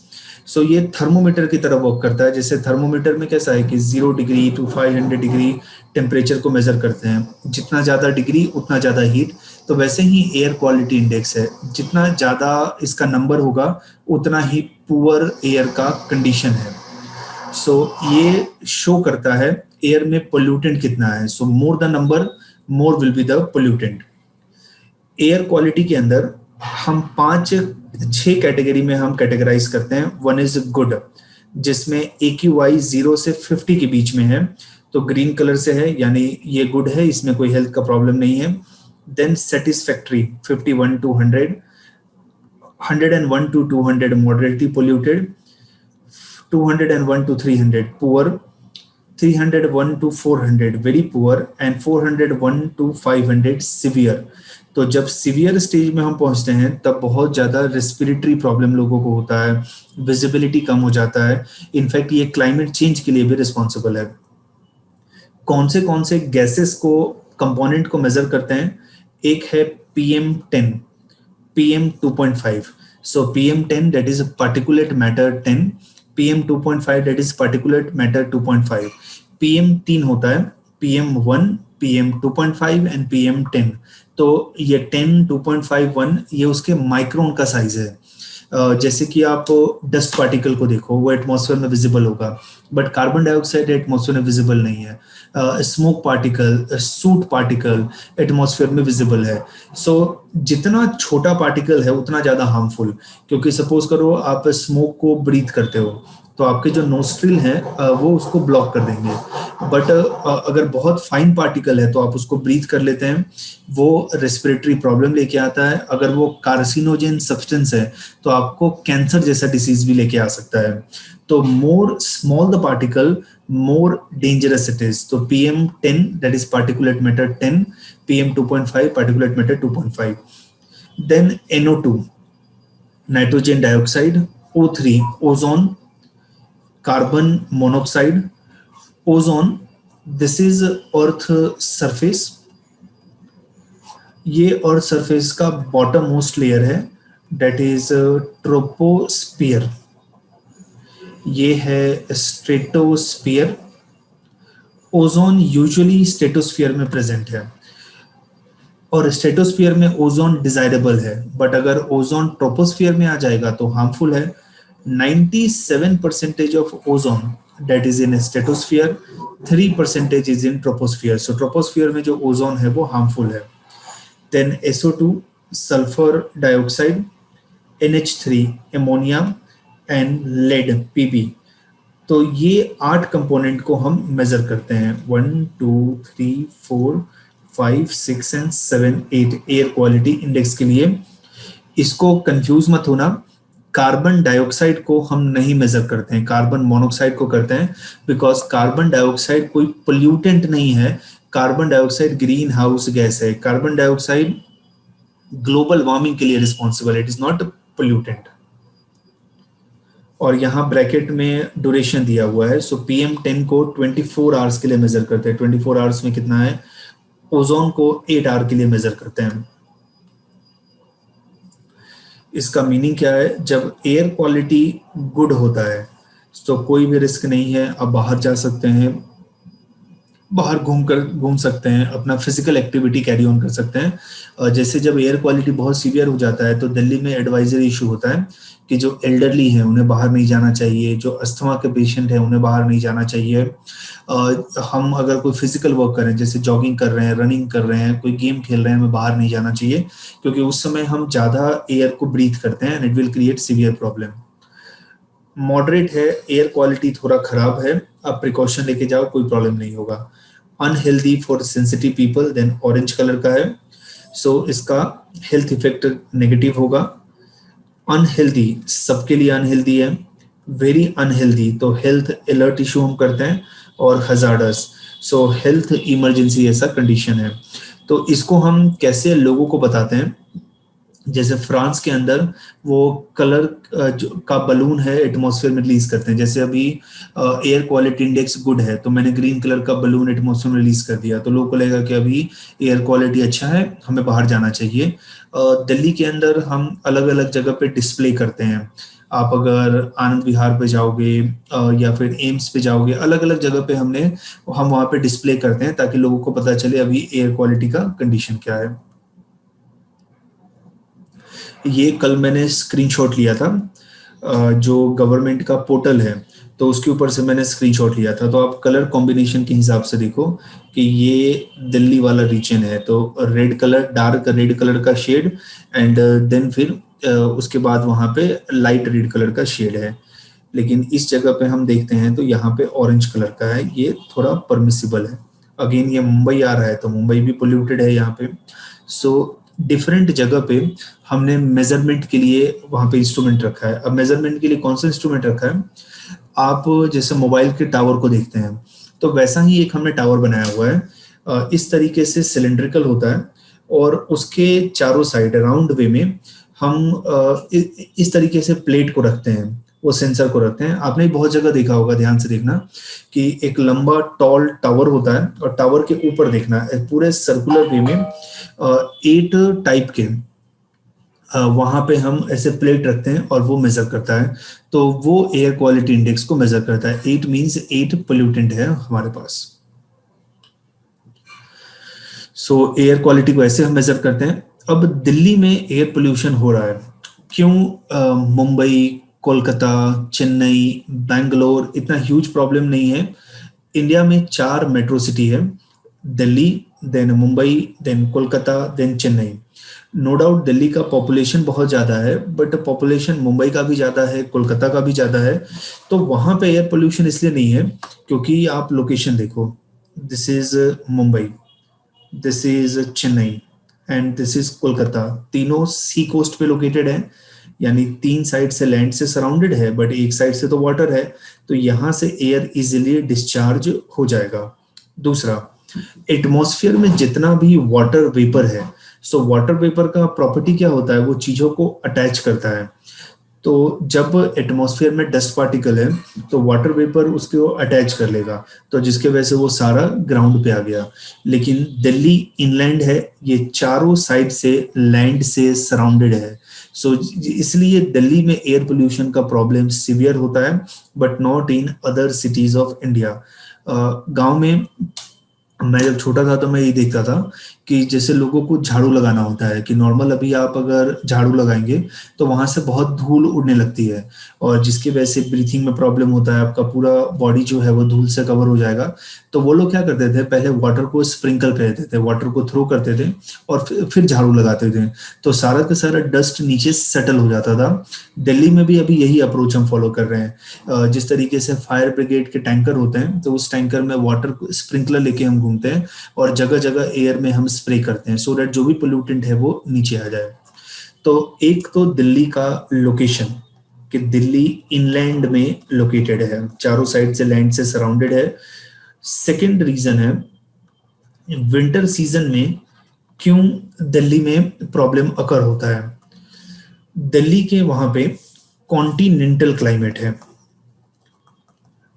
सो ये थर्मोमीटर की तरह वर्क करता है। जैसे थर्मोमीटर में कैसा है कि 0 डिग्री टू 500 डिग्री टेम्परेचर को मेजर करते हैं, जितना ज्यादा डिग्री उतना ज्यादा हीट। तो वैसे ही एयर क्वालिटी इंडेक्स है, जितना ज्यादा इसका नंबर होगा उतना ही पुअर एयर का कंडीशन है। सो ये शो करता है एयर में पोल्यूटेंट कितना है। So more the number more will be the pollutant. Air quality के अंदर हम 6 कैटेगरी में हम कैटेगराइज करते हैं। वन इज गुड, जिसमें AQI 0 से 50 के बीच में है, तो ग्रीन कलर से है, यानी ये गुड है, इसमें कोई हेल्थ का प्रॉब्लम नहीं है। Then satisfactory 51 to 100, 101 to 200 moderately polluted, 201 to 300 poor, 301 to 400 very poor, and 401 to 500 severe. तो जब सीवियर स्टेज में हम पहुंचते हैं तब बहुत ज्यादा रेस्पिरेटरी प्रॉब्लम लोगों को होता है, विजिबिलिटी कम हो जाता है। इनफैक्ट ये क्लाइमेट चेंज के लिए भी रिस्पॉन्सिबल है। कौन से गैसेस को कंपोनेंट को मेजर करते हैं? एक है PM10, PM2.5। So PM10 that is particulate matter 10, PM2.5 that is particulate matter 2.5। PM3 होता है PM1, PM2.5 एंड PM10। तो ये 10, 2.5, 1 ये उसके माइक्रोन का साइज है। जैसे कि आप डस्ट पार्टिकल को देखो, वो एटमॉस्फेयर में विजिबल होगा, बट कार्बन डाइऑक्साइड एटमॉस्फेयर में विजिबल नहीं है। Smoke particle, suit particle atmosphere में विजिबल है। सो जितना छोटा पार्टिकल है उतना ज्यादा हार्मफुल, क्योंकि सपोज करो आप स्मोक को ब्रीथ करते हो तो आपके जो नोस्ट्रिल है वो उसको ब्लॉक कर देंगे, बट अगर बहुत फाइन पार्टिकल है तो आप उसको ब्रीथ कर लेते हैं, वो रेस्पिरेटरी प्रॉब्लम लेके आता है। अगर वो कार्सिनोजेन सब्सटेंस है तो आपको कैंसर जैसा डिसीज भी लेके आ सकता है। तो more small the particle more dangerous it is. तो PM10 that is particulate matter 10, PM2.5 particulate matter 2.5। Then NO2 nitrogen dioxide, O3 ozone, carbon monoxide, ozone this is earth surface. ये अर्थ सरफेस का बॉटम मोस्ट लेयर है, दैट इज ट्रोपोस्फियर। ये है स्ट्रेटोस्फियर। ओजोन यूजुअली स्ट्रेटोस्फियर में प्रेजेंट है, और स्ट्रेटोस्फियर में ओजोन डिजायरेबल है, बट अगर ओजोन ट्रोपोस्फियर में आ जाएगा तो हार्मफुल है। 97% of ozone that is in stratosphere, 3% is in troposphere. So troposphere में जो ओजोन है वो हार्मफुल है। Then SO2 sulphur dioxide, NH3 ammonia and lead Pb। तो ये 8 कंपोनेंट को हम मेजर करते हैं, 1 2 3 4 5 6 एंड 7 8 एयर क्वालिटी इंडेक्स के लिए। इसको कंफ्यूज मत होना, कार्बन डाइऑक्साइड को हम नहीं मेजर करते हैं, कार्बन मोनोऑक्साइड को करते हैं, बिकॉज कार्बन डाइऑक्साइड कोई पोल्यूटेंट नहीं है। Carbon dioxide green house gas है, कार्बन डाइऑक्साइड ग्लोबल वार्मिंग के लिए रिस्पॉन्सिबल है, इट इज नॉट पोल्यूटेंट। और यहाँ ब्रैकेट में ड्यूरेशन दिया हुआ है, सो PM10 को 24 आवर्स के लिए मेजर करते हैं। 24 आवर्स में कितना है? ओजोन को 8 आवर के लिए मेजर करते हैं। इसका मीनिंग क्या है? जब एयर क्वालिटी गुड होता है तो कोई भी रिस्क नहीं है, आप बाहर जा सकते हैं, बाहर घूम सकते हैं, अपना फिजिकल एक्टिविटी कैरी ऑन कर सकते हैं। जैसे जब एयर क्वालिटी बहुत सीवियर हो जाता है तो दिल्ली में एडवाइजरी इशू होता है कि जो एल्डरली है उन्हें बाहर नहीं जाना चाहिए, जो अस्थमा के पेशेंट है उन्हें बाहर नहीं जाना चाहिए। हम अगर कोई फिजिकल वर्क कर रहे हैं, जैसे जॉगिंग कर रहे हैं, रनिंग कर रहे हैं, कोई गेम खेल रहे हैं, हमें बाहर नहीं जाना चाहिए, क्योंकि उस समय हम ज्यादा एयर को ब्रीथ करते हैं and it will create severe problem. Moderate है, एयर क्वालिटी थोड़ा खराब है, आप प्रिकॉशन लेके जाओ, कोई प्रॉब्लम नहीं होगा। Unhealthy for sensitive people, then orange colour का है, सो इसका हेल्थ इफेक्ट नेगेटिव होगा। अनहेल्दी सबके लिए अनहेल्दी है, वेरी अनहेल्दी तो हेल्थ अलर्ट इशू हम करते हैं, और हजार्डस सो हेल्थ इमरजेंसी ऐसा कंडीशन है। तो इसको हम कैसे लोगों को बताते हैं? जैसे फ्रांस के अंदर वो कलर का बलून है एटमॉस्फेयर में रिलीज करते हैं। जैसे अभी एयर क्वालिटी इंडेक्स गुड है तो मैंने ग्रीन कलर का बलून एटमॉस्फेयर में रिलीज कर दिया, तो लोगों को लगेगा कि अभी एयर क्वालिटी अच्छा है, हमें बाहर जाना चाहिए। दिल्ली के अंदर हम अलग अलग जगह पे डिस्प्ले करते हैं। आप अगर आनंद विहार पे जाओगे या फिर एम्स पे जाओगे, अलग अलग जगह पे हम वहाँ पे डिस्प्ले करते हैं ताकि लोगों को पता चले अभी एयर क्वालिटी का कंडीशन क्या है। ये कल मैंने स्क्रीनशॉट लिया था, जो गवर्नमेंट का पोर्टल है तो उसके ऊपर से मैंने स्क्रीनशॉट लिया था। तो आप कलर कॉम्बिनेशन के हिसाब से देखो कि ये दिल्ली वाला रीजन है, तो red colour, dark red colour का शेड एंड देन फिर उसके बाद वहाँ पे लाइट रेड कलर का शेड है। लेकिन इस जगह पे हम देखते हैं तो यहाँ पे ऑरेंज कलर का है, ये थोड़ा परमिसिबल है। अगेन ये मुंबई आ रहा है तो मुंबई भी पोल्यूटेड है यहाँ पे। सो डिफरेंट जगह पे हमने मेजरमेंट के लिए वहाँ पे इंस्ट्रूमेंट रखा है। अब मेजरमेंट के लिए कौन सा इंस्ट्रूमेंट रखा है? आप जैसे मोबाइल के टावर को देखते हैं तो वैसा ही एक हमने टावर बनाया हुआ है। इस तरीके से सिलेंड्रिकल होता है और उसके चारों साइड राउंड वे में हम इस तरीके से प्लेट को रखते हैं, वो सेंसर को रखते हैं। आपने बहुत जगह देखा होगा, ध्यान से देखना कि एक लंबा टॉल टावर होता है और टावर के ऊपर देखना पूरे सर्कुलर वे में 8 टाइप के वहां पे हम ऐसे प्लेट रखते हैं और वो मेजर करता है। तो वो एयर क्वालिटी इंडेक्स को मेजर करता है। 8 मींस 8 पोल्यूटेंट है हमारे पास। सो एयर क्वालिटी को ऐसे हम मेजर करते हैं। अब दिल्ली में एयर पोल्यूशन हो रहा है क्यों? मुंबई, कोलकाता, चेन्नई, बैंगलोर इतना ह्यूज प्रॉब्लम नहीं है। इंडिया में 4 मेट्रो सिटी है, Delhi, then Mumbai, then Kolkata, then Chennai. No doubt Delhi का पॉपुलेशन बहुत ज्यादा है, बट पॉपुलेशन मुंबई का भी ज्यादा है, कोलकाता का भी ज्यादा है। तो वहां पे एयर पोल्यूशन इसलिए नहीं है क्योंकि आप लोकेशन देखो, this is Mumbai, this is Chennai and this is Kolkata. तीनों सी कोस्ट पे लोकेटेड है, यानी 3 साइड से लैंड से सराउंडेड है, बट एक साइड से तो वाटर है, तो यहाँ से एयर इजिली डिस्चार्ज हो जाएगा। दूसरा, एटमॉस्फेयर में जितना भी वाटर वेपर है, सो वाटर वेपर का प्रॉपर्टी क्या होता है? वो चीजों को अटैच करता है। तो जब एटमॉस्फेयर में डस्ट पार्टिकल है तो वाटर वेपर उसको अटैच कर लेगा, तो जिसके वजह से वो सारा ग्राउंड पे आ गया। लेकिन दिल्ली इनलैंड है, ये चारों साइड से लैंड से सराउंडेड है। सो इसलिए दिल्ली में एयर पोल्यूशन का प्रॉब्लम सीवियर होता है, but not in other cities of India. गांव में मैं जब छोटा था तो मैं ये देखता था कि जैसे लोगों को झाड़ू लगाना होता है कि नॉर्मल अभी आप अगर झाड़ू लगाएंगे तो वहां से बहुत धूल उड़ने लगती है और जिसकी वजह से ब्रीथिंग में प्रॉब्लम होता है, आपका पूरा बॉडी जो है वो धूल से कवर हो जाएगा। तो वो लोग क्या करते थे, पहले वाटर को स्प्रिंकल कर देते थे, वाटर को थ्रो करते थे और फिर झाड़ू लगाते थे, तो सारा का सारा डस्ट नीचे सेटल हो जाता था। दिल्ली में भी अभी यही अप्रोच हम फॉलो कर रहे हैं। जिस तरीके से फायर ब्रिगेड के टैंकर होते हैं तो उस टैंकर में वाटर स्प्रिंकलर लेके हम घूमते हैं और जगह जगह एयर में हम स्प्रे करते हैं सो दैट जो भी पोल्यूटेंट है वो नीचे आ जाए। तो एक तो दिल्ली का लोकेशन कि दिल्ली इनलैंड में लोकेटेड है, चारों साइड से लैंड से सराउंडेड है। सेकेंड रीजन है विंटर सीजन में क्यों दिल्ली में प्रॉब्लम अकर होता है। दिल्ली के वहां पे कॉन्टिनेंटल क्लाइमेट है।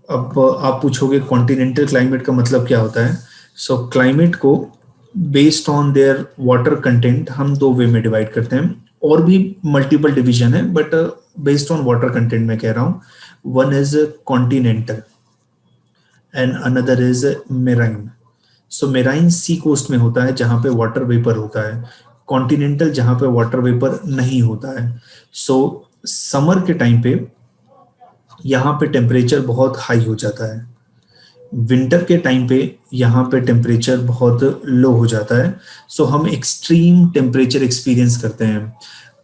अब आप पूछोगे कॉन्टिनेंटल क्लाइमेट का मतलब क्या होता है। सो क्लाइमेट को based on their water content हम दो वे में डिवाइड करते हैं, और भी मल्टीपल डिवीजन है but based on water content में कह रहा हूं। One is continental and another is marine. So marine sea coast में होता है जहां पे वाटर वेपर होता है, कॉन्टिनेंटल जहां पे वाटर वेपर नहीं होता है। सो समर के टाइम पे यहाँ पे टेम्परेचर बहुत हाई हो जाता है, विंटर के टाइम पे यहाँ पे टेम्परेचर बहुत लो हो जाता है। सो हम एक्सट्रीम टेम्परेचर एक्सपीरियंस करते हैं।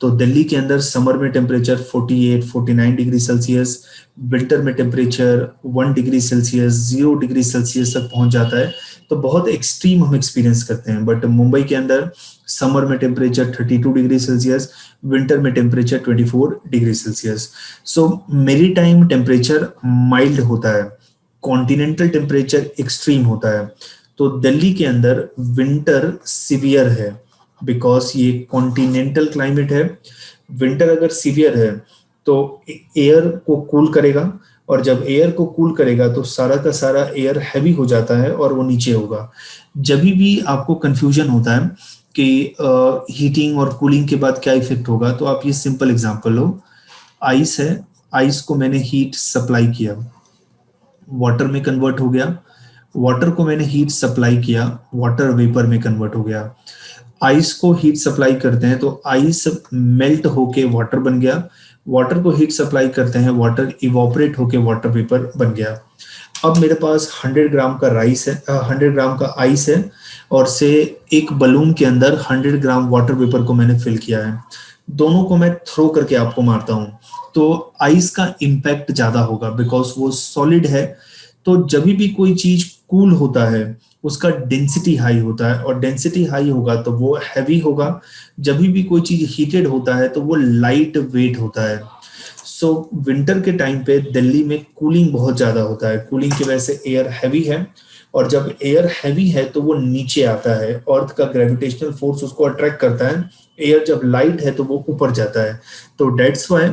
तो दिल्ली के अंदर समर में टेम्परेचर 48-49 डिग्री सेल्सियस, विंटर में temperature 1 degree Celsius 0 degree Celsius तक पहुंच जाता है। तो बहुत एक्सट्रीम हम एक्सपीरियंस करते हैं। बट मुंबई के अंदर समर में टेम्परेचर 32 डिग्री सेल्सियस, विंटर में टेम्परेचर 24 डिग्री सेल्सियस। सो मेरी टाइम टेम्परेचर माइल्ड होता है, कॉन्टिनेंटल टेम्परेचर एक्सट्रीम होता है। तो दिल्ली के अंदर विंटर सीवियर है बिकॉज ये कॉन्टिनेंटल क्लाइमेट है। विंटर अगर सीवियर है तो एयर को कूल करेगा, और जब एयर को कूल करेगा तो सारा का सारा एयर हैवी हो जाता है और वो नीचे होगा। जब भी आपको कंफ्यूजन होता है कि हीटिंग और कूलिंग के बाद क्या इफेक्ट होगा, तो आप ये सिंपल एग्जांपल लो। आइस है, आइस को मैंने हीट सप्लाई किया, वाटर में कन्वर्ट हो गया, वाटर को मैंने हीट सप्लाई किया, वाटर वेपर में कन्वर्ट हो गया। आइस को हीट सप्लाई करते हैं तो आइस मेल्ट होके वाटर बन गया, वाटर को हीट सप्लाई करते हैं, वाटर इवोपरेट होके वाटर वेपर बन गया। अब मेरे पास 100 ग्राम का राइस है, 100 ग्राम का आइस है, और से एक बलून के अंदर 100 ग्राम वाटर वेपर को मैंने फिल किया है। दोनों को मैं थ्रो करके आपको मारता हूं तो आइस का इम्पैक्ट ज्यादा होगा बिकॉज वो सॉलिड है। तो जब भी कोई चीज कूल होता है उसका डेंसिटी हाई होता है, और डेंसिटी हाई होगा तो वो हैवी होगा। जब भी कोई चीज हीटेड होता है तो वो लाइट वेट होता है। सो विंटर के टाइम पे दिल्ली में कूलिंग बहुत ज्यादा होता है, कूलिंग की वजह से एयर हैवी है, और जब एयर हैवी है तो वो नीचे आता है, अर्थ का ग्रेविटेशनल फोर्स उसको अट्रैक्ट करता है। एयर जब लाइट है तो वो ऊपर जाता है। तो डेट्स व्हाई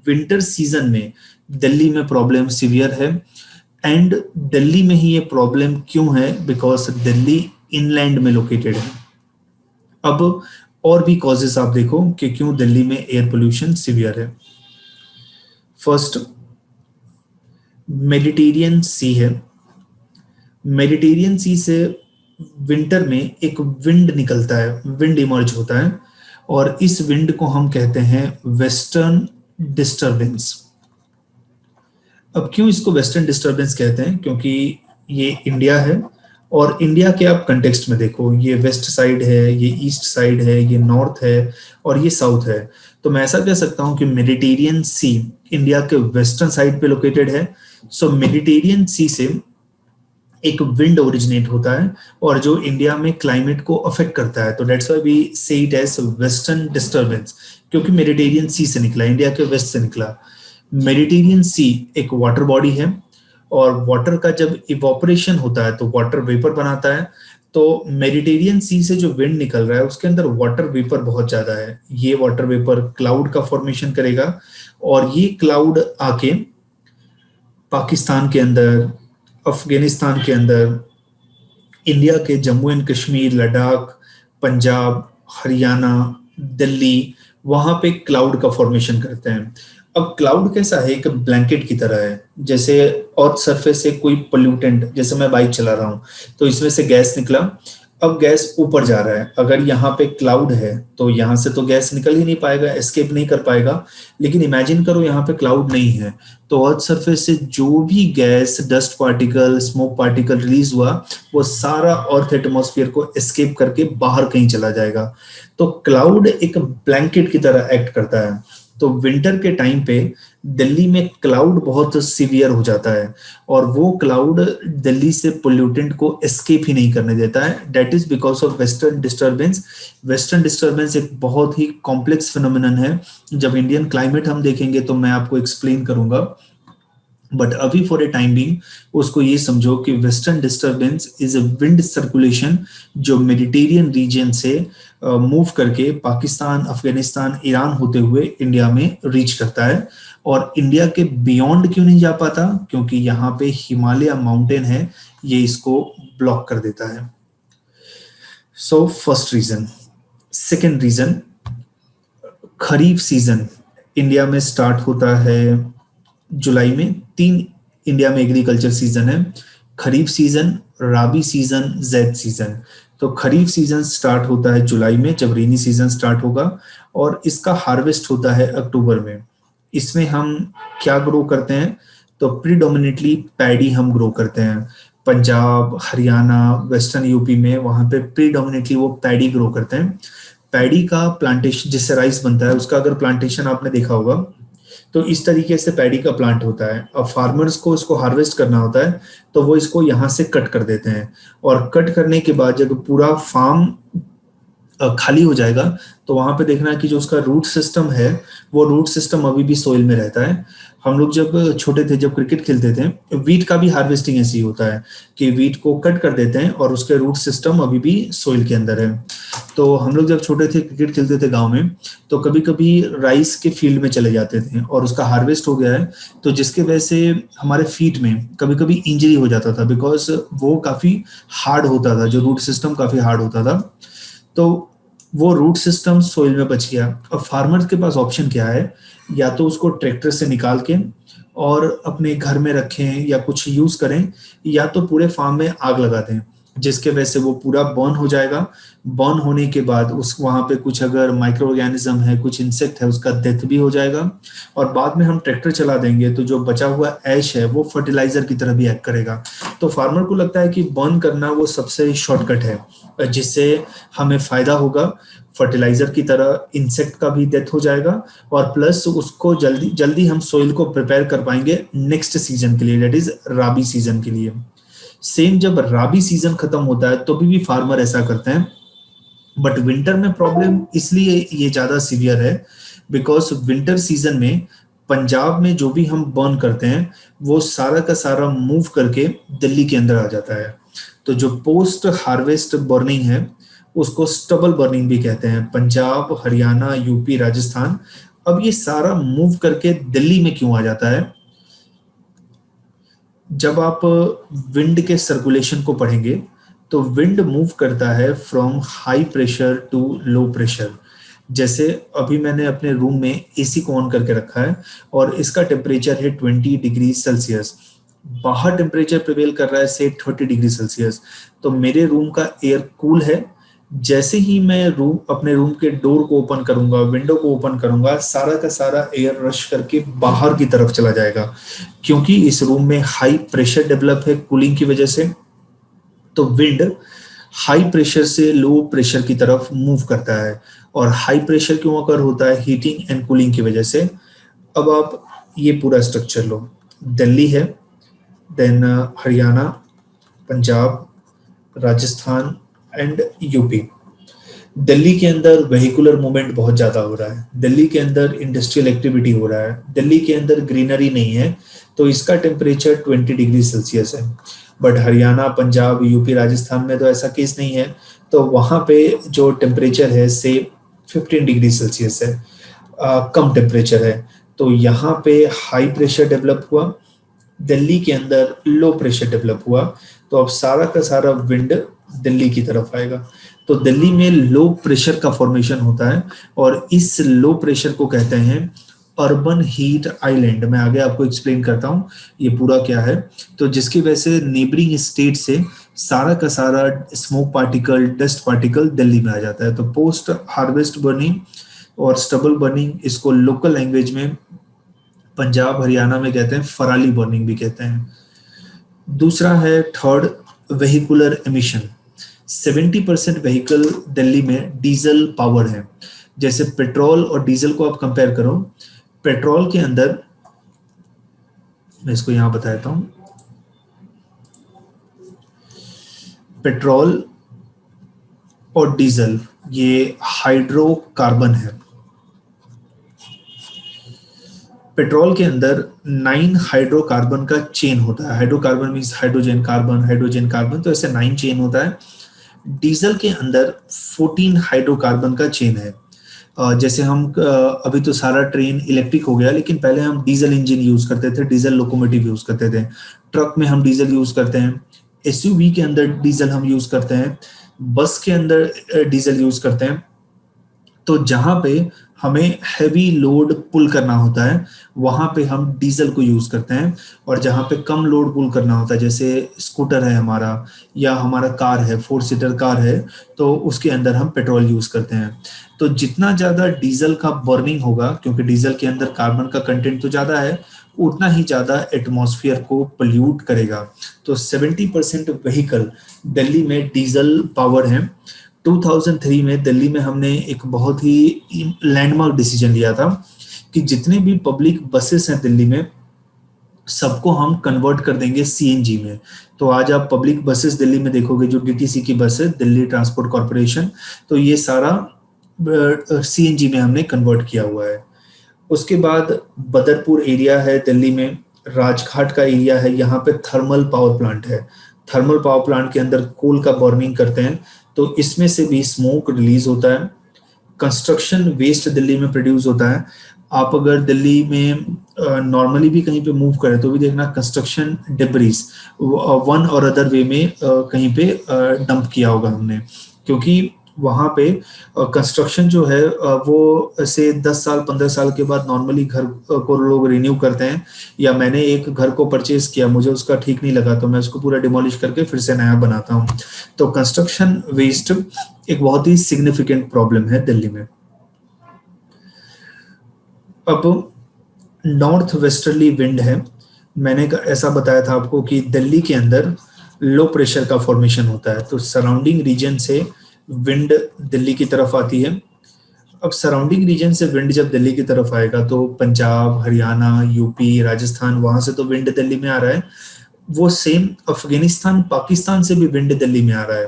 विंटर सीजन में दिल्ली में प्रॉब्लम सीवियर है। एंड दिल्ली में ही ये प्रॉब्लम क्यों है, बिकॉज दिल्ली इनलैंड में लोकेटेड है। अब और भी कॉजेस आप देखो कि क्यों दिल्ली में एयर पोल्यूशन सीवियर है। फर्स्ट, मेडिटेरियन सी है। मेडिटेरियन सी से विंटर में एक विंड निकलता है, विंड इमर्ज होता है, और इस विंड को हम कहते हैं वेस्टर्न डिस्टर्बेंस। अब क्यों इसको वेस्टर्न डिस्टर्बेंस कहते हैं, क्योंकि ये इंडिया है, और इंडिया के आप कंटेक्स्ट में देखो, ये वेस्ट साइड है, ये ईस्ट साइड है, ये नॉर्थ है, और ये साउथ है। तो मैं ऐसा कह सकता हूं कि मेडिटेरियन सी इंडिया के वेस्टर्न साइड पे लोकेटेड है। सो मेडिटेरियन सी से एक विंड ओरिजिनेट होता है और जो इंडिया में क्लाइमेट को अफेक्ट करता है। तो दैट्स व्हाई वी से इट एज वेस्टर्न डिस्टर्बेंस, क्योंकि मेडिटेरियन सी से निकला, इंडिया के वेस्ट से निकला। मेडिटेरियन सी एक वाटर बॉडी है, और वाटर का जब इवोपरेशन होता है तो वाटर वेपर बनाता है। तो मेडिटेरियन सी से जो विंड निकल रहा है उसके अंदर वाटर वेपर बहुत ज्यादा है। ये वाटर वेपर क्लाउड का फॉर्मेशन करेगा, और ये क्लाउड आके पाकिस्तान के अंदर, अफगानिस्तान के अंदर, इंडिया के जम्मू एंड कश्मीर, लद्दाख, पंजाब, हरियाणा, दिल्ली, वहां पे क्लाउड का फॉर्मेशन करते हैं। अब क्लाउड कैसा है, एक ब्लैंकेट की तरह है। जैसे अर्थ सरफेस से कोई पोल्यूटेंट, जैसे मैं बाइक चला रहा हूँ तो इसमें से गैस निकला, अब गैस ऊपर जा रहा है, अगर यहाँ पे क्लाउड है तो यहाँ से तो गैस निकल ही नहीं पाएगा, एस्केप नहीं कर पाएगा। लेकिन इमेजिन करो यहाँ पे क्लाउड नहीं है, तो अर्थ सरफेस से जो भी gas, dust particle, smoke particle release हुआ, वो सारा अर्थ एटमॉस्फेयर को एस्केप करके बाहर कहीं चला जाएगा। तो क्लाउड एक ब्लैंकेट की तरह एक्ट करता है। तो विंटर के टाइम पे दिल्ली में क्लाउड बहुत सीवियर हो जाता है, और वो क्लाउड दिल्ली से पोल्यूटेंट को एस्केप ही नहीं करने देता है। That is because of western disturbance. Western disturbance एक बहुत ही कॉम्प्लेक्स फिनोमिनन है। जब इंडियन क्लाइमेट हम देखेंगे तो मैं आपको एक्सप्लेन करूंगा, बट अभी फॉर ए टाइम बीइंग उसको ये समझो कि western disturbance is a wind circulation जो मेडिटेरियन रीजन से मूव करके पाकिस्तान, अफगानिस्तान, ईरान होते हुए इंडिया में रीच करता है। और इंडिया के बियॉन्ड क्यों नहीं जा पाता? क्योंकि यहाँ पे हिमालय माउंटेन है, ये इसको ब्लॉक कर देता है। So first reason. Second reason, kharif season India में स्टार्ट होता है जुलाई में। 3 इंडिया में एग्रीकल्चर सीजन है, खरीफ सीजन, राबी सीजन, ज़ैद सीजन। तो खरीफ सीजन स्टार्ट होता है जुलाई में जब रेनी सीजन स्टार्ट होगा, और इसका हार्वेस्ट होता है अक्टूबर में। इसमें हम क्या ग्रो करते हैं? तो प्रीडोमिनेटली पैडी हम ग्रो करते हैं। पंजाब, हरियाणा, वेस्टर्न यूपी में वहां पे प्रीडोमिनेटली वो पैडी ग्रो करते हैं। पैडी का प्लांटेशन, जिससे राइस बनता है, उसका अगर प्लांटेशन आपने देखा होगा तो इस तरीके से पैडी का प्लांट होता है। अब फार्मर्स को इसको हार्वेस्ट करना होता है तो वो इसको यहाँ से कट कर देते हैं, और कट करने के बाद जब पूरा फार्म खाली हो जाएगा तो वहां पे देखना है कि जो उसका रूट सिस्टम है वो रूट सिस्टम अभी भी सोइल में रहता है। हम लोग जब छोटे थे, जब क्रिकेट खेलते थे, वीट का भी हार्वेस्टिंग ऐसे ही होता है कि वीट को कट कर देते हैं और उसके रूट सिस्टम अभी भी सोइल के अंदर है। तो हम लोग जब छोटे थे, क्रिकेट खेलते थे गांव में, तो कभी कभी राइस के फील्ड में चले जाते थे और उसका हार्वेस्ट हो गया है, तो जिसके वजह से हमारे फीट में कभी कभी इंजरी हो जाता था, बिकॉज वो काफी हार्ड होता था, जो रूट सिस्टम काफी हार्ड होता था। तो वो रूट सिस्टम सोइल में बच गया। अब फार्मर के पास ऑप्शन क्या है? या तो उसको ट्रैक्टर से निकाल के और अपने घर में रखें या कुछ यूज करें, या तो पूरे फार्म में आग लगा दें, जिसके वजह से वो पूरा बर्न हो जाएगा। बर्न होने के बाद उस वहां पे कुछ अगर माइक्रो ऑर्गेनिज्म है, कुछ इंसेक्ट है, उसका डेथ भी हो जाएगा। और बाद में हम ट्रैक्टर चला देंगे तो जो बचा हुआ ऐश है वो फर्टिलाइजर की तरह भी एक्ट करेगा। तो फार्मर को लगता है कि बर्न करना वो सबसे शॉर्टकट है, जिससे हमें फायदा होगा। फर्टिलाइजर की तरह इंसेक्ट का भी डेथ हो जाएगा, और प्लस उसको जल्दी जल्दी हम सोइल को प्रिपेयर कर पाएंगे नेक्स्ट सीजन के लिए, दैट इज राबी सीजन के लिए। सेम जब राबी सीजन खत्म होता है तो भी फार्मर ऐसा करते हैं, बट विंटर में प्रॉब्लम इसलिए ये ज्यादा सीवियर है बिकॉज विंटर सीजन में पंजाब में जो भी हम बर्न करते हैं वो सारा का सारा मूव करके दिल्ली के अंदर आ जाता है। तो जो पोस्ट हार्वेस्ट बर्निंग है उसको स्टबल बर्निंग भी कहते हैं। पंजाब, हरियाणा, यूपी, राजस्थान, अब ये सारा मूव करके दिल्ली में क्यों आ जाता है? जब आप विंड के सर्कुलेशन को पढ़ेंगे तो विंड मूव करता है from high pressure to low pressure. जैसे अभी मैंने अपने रूम में एसी को ऑन करके रखा है और इसका टेम्परेचर है 20 डिग्री सेल्सियस, बाहर टेम्परेचर प्रिवेल कर रहा है से 30 डिग्री सेल्सियस। तो मेरे रूम का एयर कूल है, जैसे ही मैं अपने रूम के डोर को ओपन करूंगा, विंडो को ओपन करूंगा, सारा का सारा एयर रश करके बाहर की तरफ चला जाएगा, क्योंकि इस रूम में हाई प्रेशर डेवलप है कूलिंग की वजह से। तो विंड हाई प्रेशर से लो प्रेशर की तरफ मूव करता है, और हाई प्रेशर क्यों अगर होता है? हीटिंग एंड कूलिंग की वजह से। अब आप ये पूरा स्ट्रक्चर लो, दिल्ली है, then Haryana, Punjab, Rajasthan and UP. Delhi के अंदर वेहिकुलर मूवमेंट बहुत ज्यादा हो रहा है, दिल्ली के अंदर इंडस्ट्रियल एक्टिविटी हो रहा है, दिल्ली के अंदर ग्रीनरी नहीं है, तो इसका टेम्परेचर 20 डिग्री सेल्सियस है। बट हरियाणा, पंजाब, यूपी, राजस्थान में तो ऐसा केस नहीं है, तो वहां पे जो टेम्परेचर है से 15 डिग्री सेल्सियस है, कम टेम्परेचर है। तो यहाँ पे हाई प्रेशर डेवलप हुआ, दिल्ली के अंदर लो प्रेशर डेवलप हुआ, तो अब सारा का सारा विंड दिल्ली की तरफ आएगा। तो दिल्ली में लो प्रेशर का फॉर्मेशन होता है, और इस लो प्रेशर को कहते हैं अर्बन हीट आइलैंड। मैं आगे आपको एक्सप्लेन करता हूँ ये पूरा क्या है। तो जिसकी वजह से नेबरिंग स्टेट से सारा का सारा smoke particle, dust particle Delhi में आ जाता है। तो पोस्ट हार्वेस्ट बर्निंग और स्टबल बर्निंग, इसको लोकल लैंग्वेज में पंजाब हरियाणा में कहते हैं फराली बर्निंग भी कहते हैं। दूसरा है third, vehicular emission. 70% vehicle Delhi में डीजल पावर है। जैसे पेट्रोल और डीजल को आप कंपेयर करो, पेट्रोल के अंदर, मैं इसको यहां बता देता हूं, पेट्रोल और डीजल ये हाइड्रोकार्बन है। पेट्रोल के अंदर 9 हाइड्रोकार्बन का चेन होता है। Hydrocarbon means hydrogen carbon, hydrogen carbon, तो ऐसे 9 चेन होता है। डीजल के अंदर 14 हाइड्रोकार्बन का चेन है। जैसे हम अभी तो सारा ट्रेन इलेक्ट्रिक हो गया, लेकिन पहले हम डीजल इंजन यूज करते थे, डीजल लोकोमोटिव यूज करते थे। ट्रक में हम डीजल यूज करते हैं, एसयूवी के अंदर डीजल हम यूज करते हैं, बस के अंदर डीजल यूज करते हैं। तो जहां पे हमें हैवी लोड पुल करना होता है वहां पे हम डीजल को यूज करते हैं, और जहां पे कम लोड पुल करना होता है, जैसे स्कूटर है हमारा या हमारा कार है, 4 सीटर कार है, तो उसके अंदर हम पेट्रोल यूज करते हैं। तो जितना ज्यादा डीजल का बर्निंग होगा, क्योंकि डीजल के अंदर कार्बन का कंटेंट तो ज्यादा है, उतना ही ज्यादा एटमॉस्फेयर को पोल्यूट करेगा। तो 70% व्हीकल दिल्ली में डीजल पावर है। 2003 में दिल्ली में हमने एक बहुत ही लैंडमार्क डिसीजन लिया था कि जितने भी पब्लिक बसेस हैं दिल्ली में, सबको हम कन्वर्ट कर देंगे सीएनजी में। तो आज आप पब्लिक बसेस दिल्ली में देखोगे, जो डीटीसी की बस है, दिल्ली ट्रांसपोर्ट कॉर्पोरेशन, तो ये सारा सीएनजी में हमने कन्वर्ट किया हुआ है। उसके बाद बदरपुर एरिया है दिल्ली में, राजघाट का एरिया है, यहाँ पे थर्मल पावर प्लांट है। थर्मल पावर प्लांट के अंदर कोल का बर्निंग करते हैं, तो इसमें से भी स्मोक रिलीज होता है। कंस्ट्रक्शन वेस्ट दिल्ली में प्रोड्यूस होता है। आप अगर दिल्ली में नॉर्मली भी कहीं पे मूव करें तो भी देखना कंस्ट्रक्शन डिब्रीज वन और अदर वे में कहीं पे डंप किया होगा हमने, क्योंकि वहां पे कंस्ट्रक्शन जो है वो से 10 साल 15 साल के बाद नॉर्मली घर को लोग रिन्यू करते हैं। या मैंने एक घर को परचेज किया, मुझे उसका ठीक नहीं लगा तो मैं उसको पूरा डिमोलिश करके फिर से नया बनाता हूँ। तो कंस्ट्रक्शन वेस्ट एक बहुत ही सिग्निफिकेंट प्रॉब्लम है दिल्ली में। अब नॉर्थ वेस्टर्ली विंड है। मैंने ऐसा बताया था आपको कि दिल्ली के अंदर लो प्रेशर का फॉर्मेशन होता है, तो सराउंडिंग रीजन से विंड दिल्ली की तरफ आती है। अब सराउंडिंग रीजन से विंड जब दिल्ली की तरफ आएगा तो पंजाब, हरियाणा, यूपी, राजस्थान, वहां से तो विंड दिल्ली में आ रहा है। वो सेम अफगानिस्तान, पाकिस्तान से भी विंड दिल्ली में आ रहा है।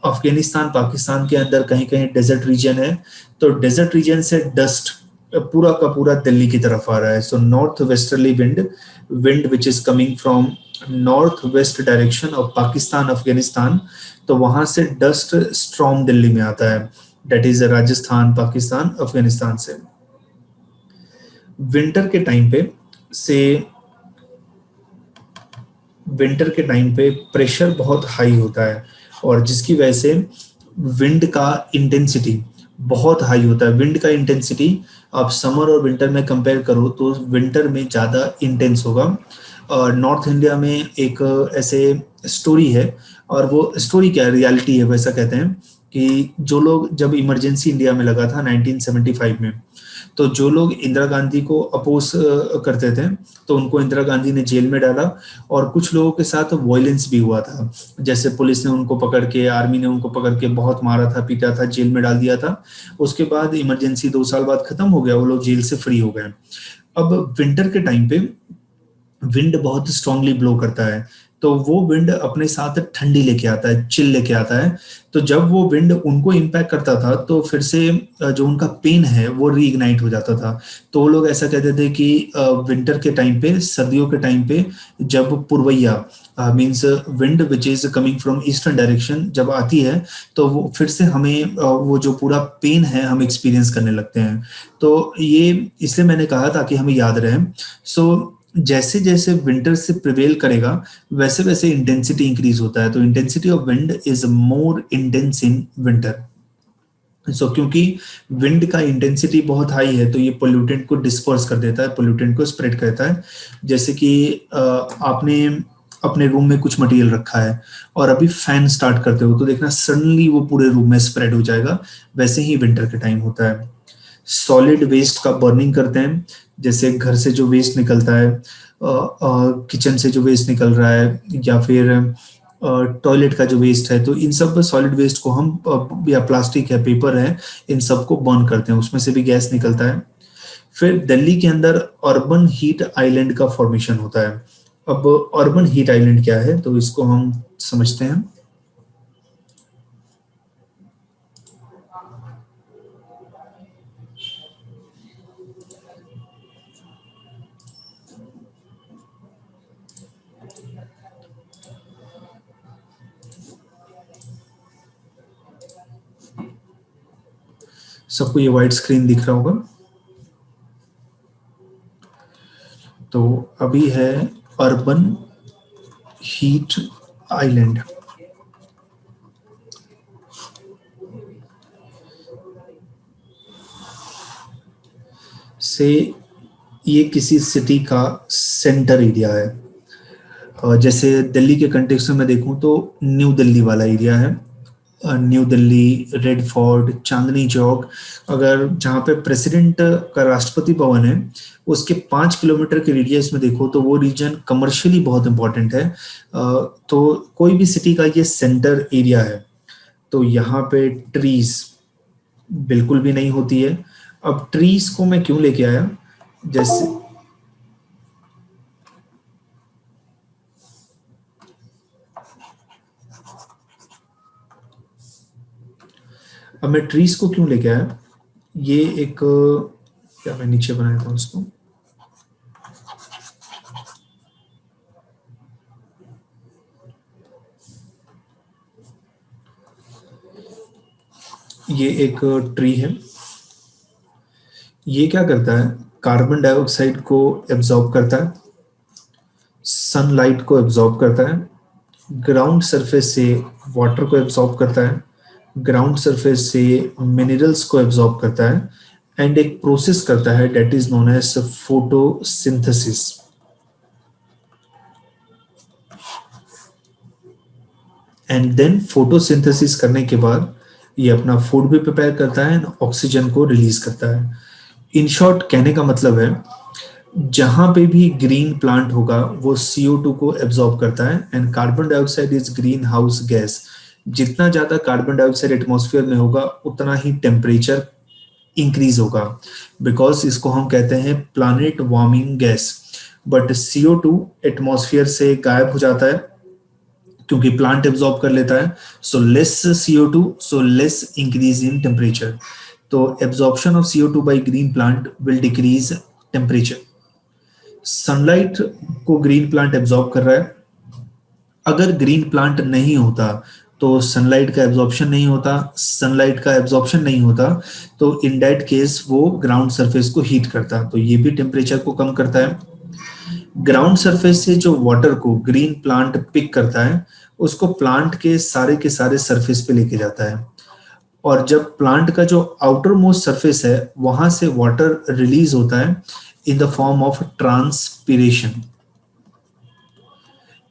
अफगानिस्तान, पाकिस्तान के अंदर कहीं कहीं डेजर्ट रीजन है, तो डेजर्ट रीजन से डस्ट पूरा का पूरा दिल्ली की तरफ आ रहा है। So north westerly wind which is coming from north west direction of Pakistan, Afghanistan, तो वहां से डस्ट स्ट्रॉम दिल्ली में आता है, दैट इज राजस्थान, पाकिस्तान, अफगानिस्तान से। विंटर के टाइम पे प्रेशर बहुत हाई होता है, और जिसकी वजह से विंड का इंटेंसिटी बहुत हाई होता है। विंड का इंटेंसिटी आप समर और विंटर में कंपेयर करो तो विंटर में ज़्यादा इंटेंस होगा। नॉर्थ इंडिया में एक ऐसे स्टोरी है, और वो स्टोरी क्या रियलिटी है वैसा कहते हैं कि जो लोग, जब इमरजेंसी इंडिया में लगा था 1975 में, तो जो लोग इंदिरा गांधी को अपोज करते थे तो उनको इंदिरा गांधी ने जेल में डाला, और कुछ लोगों के साथ वायलेंस भी हुआ था। जैसे पुलिस ने उनको पकड़ के, आर्मी ने उनको पकड़ के बहुत मारा था, पीटा था, जेल में डाल दिया था। उसके बाद इमरजेंसी 2 साल बाद खत्म हो गया, वो लोग जेल से फ्री हो गए। अब विंटर के टाइम पे विंड बहुत स्ट्रांगली ब्लो करता है, तो वो विंड अपने साथ ठंडी लेके आता है, चिल लेके आता है। तो जब वो विंड उनको इम्पैक्ट करता था तो फिर से जो उनका पेन है वो रीइग्नाइट हो जाता था। तो वो लोग ऐसा कहते थे कि विंटर के टाइम पे, सर्दियों के टाइम पे, जब पुरवैया means wind which is coming from eastern direction जब आती है, तो वो फिर से हमें वो जो पूरा पेन है हम एक्सपीरियंस करने लगते हैं। तो ये इसलिए मैंने कहा ताकि हमें याद रहे। सो जैसे जैसे विंटर से प्रिवेल करेगा वैसे वैसे इंटेंसिटी इंक्रीज होता है। तो intensity of wind is more intense in winter. क्योंकि विंड का इंटेंसिटी बहुत हाई है तो ये पोल्यूटेंट को डिस्पर्स कर देता है, पोल्यूटेंट को स्प्रेड करता है। जैसे कि आपने अपने रूम में कुछ मटेरियल रखा है और अभी फैन स्टार्ट करते हो तो देखना सडनली वो पूरे रूम में स्प्रेड हो जाएगा, वैसे ही विंटर के टाइम होता है। सॉलिड वेस्ट का बर्निंग करते हैं, जैसे घर से जो वेस्ट निकलता है, किचन से जो वेस्ट निकल रहा है, या फिर टॉयलेट का जो वेस्ट है, तो इन सब सॉलिड वेस्ट को हम या प्लास्टिक है, पेपर है, इन सब को बर्न करते हैं, उसमें से भी गैस निकलता है। फिर दिल्ली के अंदर अर्बन हीट आइलैंड का फॉर्मेशन होता है। अब अर्बन हीट आइलैंड क्या है तो इसको हम समझते हैं। सबको ये वाइट स्क्रीन दिख रहा होगा। तो अभी है अर्बन हीट आइलैंड। से ये किसी सिटी का सेंटर एरिया है। जैसे दिल्ली के कंटेक्स्ट में मैं देखूं तो न्यू दिल्ली वाला एरिया है, new Delhi, red fort, Chandni Chowk, अगर जहाँ पे प्रेसिडेंट का राष्ट्रपति भवन है उसके 5 किलोमीटर के रेडियस में देखो तो वो रीजन कमर्शियली बहुत इंपॉर्टेंट है। तो कोई भी सिटी का ये सेंटर एरिया है तो यहाँ पे ट्रीज बिल्कुल भी नहीं होती है। अब ट्रीज को मैं क्यों लेके आया, जैसे अब मैं ट्रीज को क्यों लेके आया, ये एक क्या मैं नीचे बनाया था उसको, ये एक ट्री है। ये क्या करता है, कार्बन डाइऑक्साइड को एब्जॉर्ब करता है, सनलाइट को एब्जॉर्ब करता है, ग्राउंड सरफेस से वाटर को एब्जॉर्ब करता है, ग्राउंड सरफेस से मिनरल्स को एब्जॉर्ब करता है, एंड एक प्रोसेस करता है that is known as photosynthesis. And then photosynthesis करने के बाद ये अपना फूड भी प्रिपेयर करता है, ऑक्सीजन को रिलीज करता है। इन शॉर्ट कहने का मतलब है जहां पे भी ग्रीन प्लांट होगा वो CO2 को एब्जॉर्ब करता है, and carbon dioxide is green house gas. जितना ज्यादा कार्बन डाइऑक्साइड एटमॉस्फेयर में होगा उतना ही टेम्परेचर इंक्रीज होगा, बिकॉज इसको हम कहते हैं planet warming gas. But CO2 atmosphere से गायब हो जाता है क्योंकि प्लांट एब्जॉर्ब कर लेता है, so less CO2, so less increase in temperature. तो absorption of CO2 by green plant will decrease temperature. Sunlight को ग्रीन प्लांट एब्जॉर्ब कर रहा है, अगर ग्रीन प्लांट नहीं होता तो सनलाइट का एब्जॉर्प्शन नहीं होता, सनलाइट का एब्जॉर्प्शन नहीं होता तो इन दैट केस वो ग्राउंड सरफेस को हीट करता, तो ये भी टेम्परेचर को कम करता है। ग्राउंड सरफेस से जो वाटर को ग्रीन प्लांट पिक करता है उसको प्लांट के सारे सरफेस पे लेके जाता है, और जब प्लांट का जो आउटर मोस्ट सरफेस है वहां से वाटर रिलीज होता है in the form of transpiration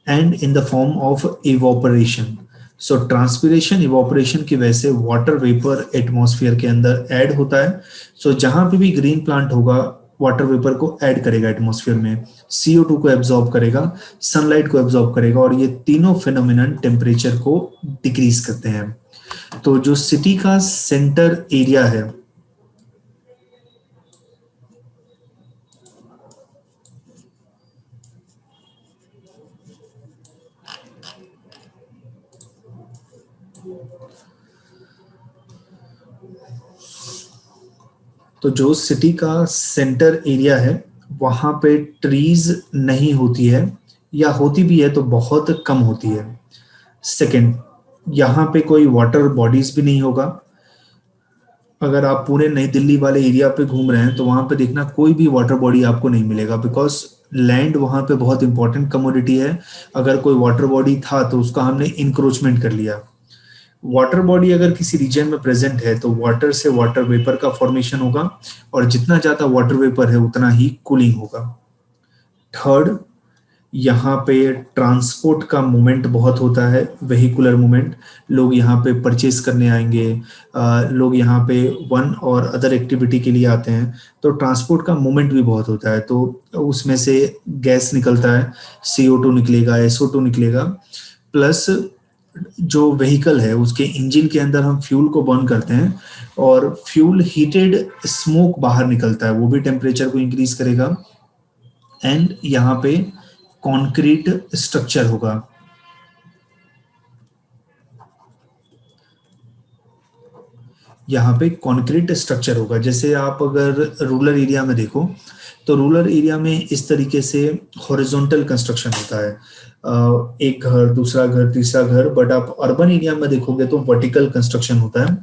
and in the form of evaporation. So transpiration, evaporation की वजह से वाटर वेपर एटमॉस्फेयर के अंदर ऐड होता है। सो जहां पे भी ग्रीन प्लांट होगा वाटर वेपर को ऐड करेगा एटमॉस्फेयर में, CO2 को एब्जॉर्ब करेगा, सनलाइट को एब्जॉर्ब करेगा, और ये तीनों फिनोमिनन टेम्परेचर को डिक्रीज करते हैं। तो जो सिटी का सेंटर एरिया है तो जो सिटी का सेंटर एरिया है वहां पे ट्रीज नहीं होती है, या होती भी है तो बहुत कम होती है। सेकंड, यहाँ पे कोई वाटर बॉडीज भी नहीं होगा। अगर आप पूरे नई दिल्ली वाले एरिया पे घूम रहे हैं तो वहां पे देखना कोई भी वाटर बॉडी आपको नहीं मिलेगा, बिकॉज लैंड वहां पे बहुत इंपॉर्टेंट कमोडिटी है। अगर कोई वाटर बॉडी था तो उसका हमने इंक्रोचमेंट कर लिया। वाटर बॉडी अगर किसी रीजन में प्रेजेंट है तो वाटर से वाटर वेपर का फॉर्मेशन होगा, और जितना ज्यादा वाटर वेपर है उतना ही कूलिंग होगा। थर्ड, यहाँ पे ट्रांसपोर्ट का मूवमेंट बहुत होता है, वेहिकुलर मूवमेंट। लोग यहाँ पे परचेज करने आएंगे, लोग यहाँ पे वन और अदर एक्टिविटी के लिए आते हैं, तो ट्रांसपोर्ट का मूवमेंट भी बहुत होता है। तो उसमें से गैस निकलता है, CO2 निकलेगा, SO2 निकलेगा, प्लस जो व्हीकल है उसके इंजन के अंदर हम फ्यूल को बर्न करते हैं और फ्यूल हीटेड स्मोक बाहर निकलता है, वो भी टेम्परेचर को इंक्रीज करेगा। एंड यहाँ पे कंक्रीट स्ट्रक्चर होगा। यहाँ पे कंक्रीट स्ट्रक्चर होगा। जैसे आप अगर रूरल एरिया में देखो तो रूरल एरिया में इस तरीके से हॉरिजॉन्टल कंस्ट्रक्शन होता है, एक घर, दूसरा घर, तीसरा घर। बट आप अर्बन एरिया में देखोगे तो वर्टिकल कंस्ट्रक्शन होता है।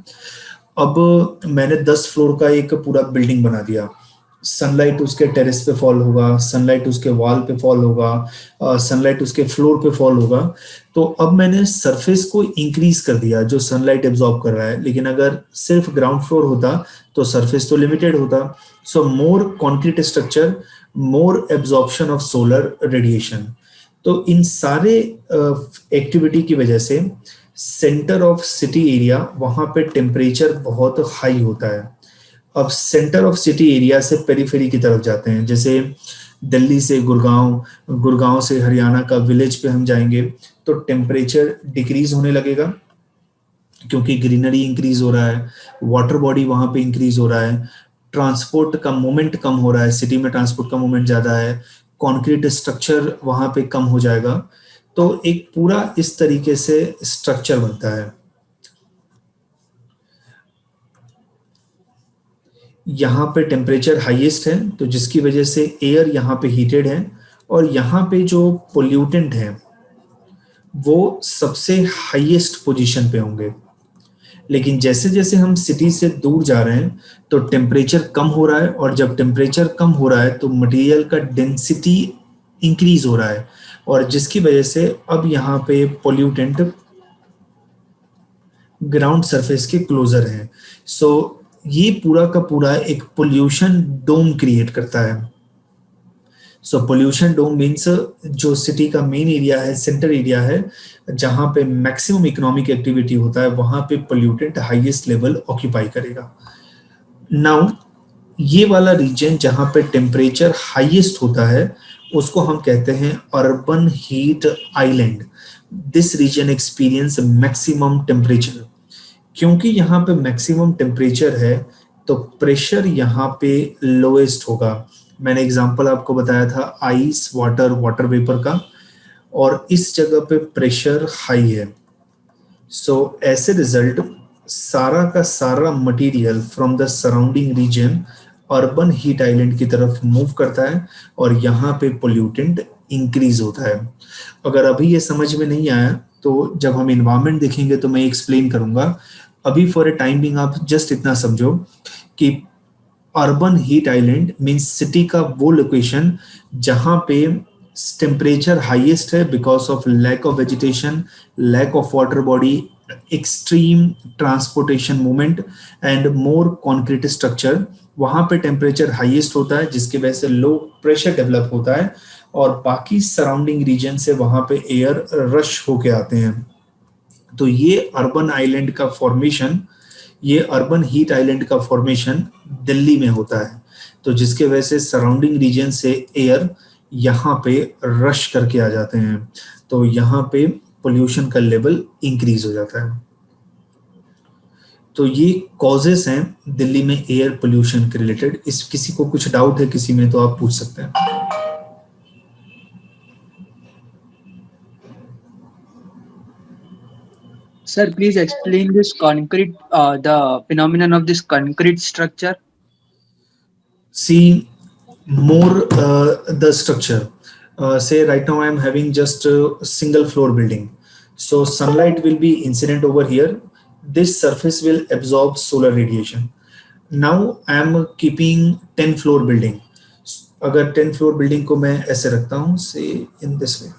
अब मैंने 10 फ्लोर का एक पूरा बिल्डिंग बना दिया, सनलाइट उसके टेरेस पे फॉल होगा, सनलाइट उसके वॉल पे फॉल होगा, सनलाइट उसके फ्लोर पे फॉल होगा। तो अब मैंने सरफेस को इंक्रीज कर दिया जो सनलाइट एब्जॉर्ब कर रहा है, लेकिन अगर सिर्फ ग्राउंड फ्लोर होता तो सरफेस तो लिमिटेड होता। So more concrete structure, more absorption of solar radiation. तो इन सारे एक्टिविटी की वजह से सेंटर ऑफ सिटी एरिया वहां पे टेम्परेचर बहुत हाई होता है। अब सेंटर ऑफ सिटी एरिया से पेरीफेरी की तरफ जाते हैं, जैसे दिल्ली से गुड़गांव, गुड़गांव से हरियाणा का विलेज पे हम जाएंगे तो टेम्परेचर डिक्रीज होने लगेगा, क्योंकि ग्रीनरी इंक्रीज हो रहा है, वाटर बॉडी वहां पे इंक्रीज हो रहा है, ट्रांसपोर्ट का मूवमेंट कम हो रहा है, सिटी में ट्रांसपोर्ट का मूवमेंट ज्यादा है, कंक्रीट स्ट्रक्चर वहां पे कम हो जाएगा। तो एक पूरा इस तरीके से स्ट्रक्चर बनता है। यहाँ पे टेम्परेचर हाईएस्ट है तो जिसकी वजह से एयर यहाँ पे हीटेड है, और यहाँ पे जो पोल्यूटेंट है वो सबसे हाईएस्ट पोजीशन पे होंगे। लेकिन जैसे जैसे हम सिटी से दूर जा रहे हैं तो टेम्परेचर कम हो रहा है, और जब टेम्परेचर कम हो रहा है तो मटेरियल का डेंसिटी इंक्रीज हो रहा है, और जिसकी वजह से अब यहाँ पे पोल्यूटेंट ग्राउंड सरफेस के क्लोजर है। सो ये पूरा का पूरा एक पोल्यूशन डोम क्रिएट करता है। सो पोल्यूशन डोम मीन्स जो सिटी का मेन एरिया है, सेंटर एरिया है, जहां पे मैक्सिमम इकोनॉमिक एक्टिविटी होता है, वहां पे पोल्यूटेंट हाईएस्ट लेवल ऑक्यूपाई करेगा। नाउ ये वाला रीजन जहां पे टेम्परेचर हाईएस्ट होता है उसको हम कहते हैं urban heat island. This region experience maximum temperature. क्योंकि यहाँ पे मैक्सिमम टेम्परेचर है तो प्रेशर यहाँ पे लोएस्ट होगा। मैंने एग्जांपल आपको बताया था आइस, वाटर, वाटर वेपर का, और इस जगह पे प्रेशर हाई है। सो एज ए रिजल्ट सारा का सारा material from the surrounding reason urban heat island की तरफ मूव करता है, और यहाँ पे पोल्यूटेंट इंक्रीज होता है। अगर अभी ये समझ में नहीं आया तो जब हम एनवायरनमेंट देखेंगे तो मैं एक्सप्लेन करूंगा। अभी फॉर ए टाइम बिंग आप जस्ट इतना समझो कि urban heat island means city का वो लोकेशन जहां पे टेम्परेचर हाईएस्ट है because of lack of vegetation, lack of water body, extreme transportation movement and more concrete structure. वहां पे टेम्परेचर हाईएस्ट होता है जिसकी वजह से लो प्रेशर डेवलप होता है, और बाकी सराउंडिंग रीजन से वहां पे एयर रश होके आते हैं। तो ये अर्बन आइलैंड का फॉर्मेशन, ये अर्बन हीट आइलैंड का फॉर्मेशन दिल्ली में होता है, तो जिसके वजह से सराउंडिंग रीजन से एयर यहाँ पे रश करके आ जाते हैं, तो यहाँ पे पोल्यूशन का लेवल इंक्रीज हो जाता है। तो ये कॉजेस हैं दिल्ली में एयर पोल्यूशन के रिलेटेड। इस किसी को कुछ डाउट है किसी में तो आप पूछ सकते हैं। Sir, please explain this concrete, the phenomenon of this concrete structure. See more the structure. Say right now I am having just a single floor building. So sunlight will be incident over here. This surface will absorb solar radiation. Now I am keeping 10 floor building. अगर 10 floor building को मैं ऐसे रखता हूँ, say in this way.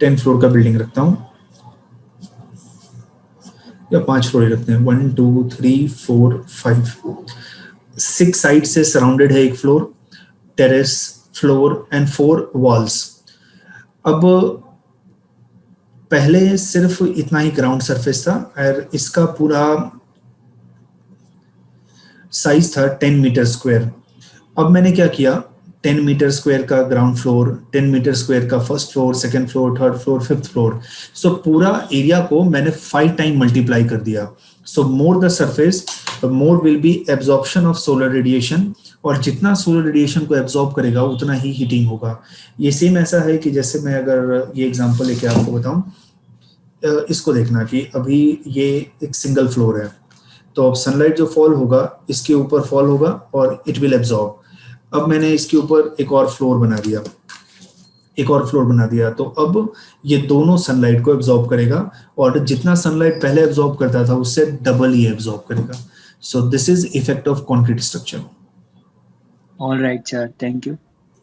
10 floor का बिल्डिंग रखता हूँ या 5 फ्लोर ही रखते हैं, 1 2 3 4 5 6 साइड से सराउंडेड है एक floor, terrace, floor and 4 walls. अब पहले सिर्फ इतना ही ग्राउंड सरफेस था और इसका पूरा साइज था 10 मीटर स्क्वायर। अब मैंने क्या किया, 10 मीटर स्क्वायर का ग्राउंड फ्लोर, 10 मीटर स्क्वायर का first floor, second floor, third floor, fifth floor, so पूरा एरिया को मैंने 5 टाइम मल्टीप्लाई कर दिया। So more the surface more will be absorption of solar radiation, और जितना सोलर रेडिएशन को एब्जॉर्ब करेगा उतना ही हीटिंग होगा। ये सेम ऐसा है कि जैसे मैं अगर ये एग्जांपल लेके आपको बताऊं, इसको देखना कि अभी ये एक सिंगल फ्लोर है, तो अब सनलाइट जो फॉल होगा इसके ऊपर फॉल होगा और इट विल एब्जॉर्ब। अब मैंने इसके ऊपर एक और फ्लोर बना दिया, तो अब ये दोनों सनलाइट को एब्जॉर्ब करेगा, और जितना सनलाइट पहले एब्जॉर्ब करता था उससे डबल ही एब्जॉर्ब करेगा। सो this is effect of concrete structure. All right sir, thank you.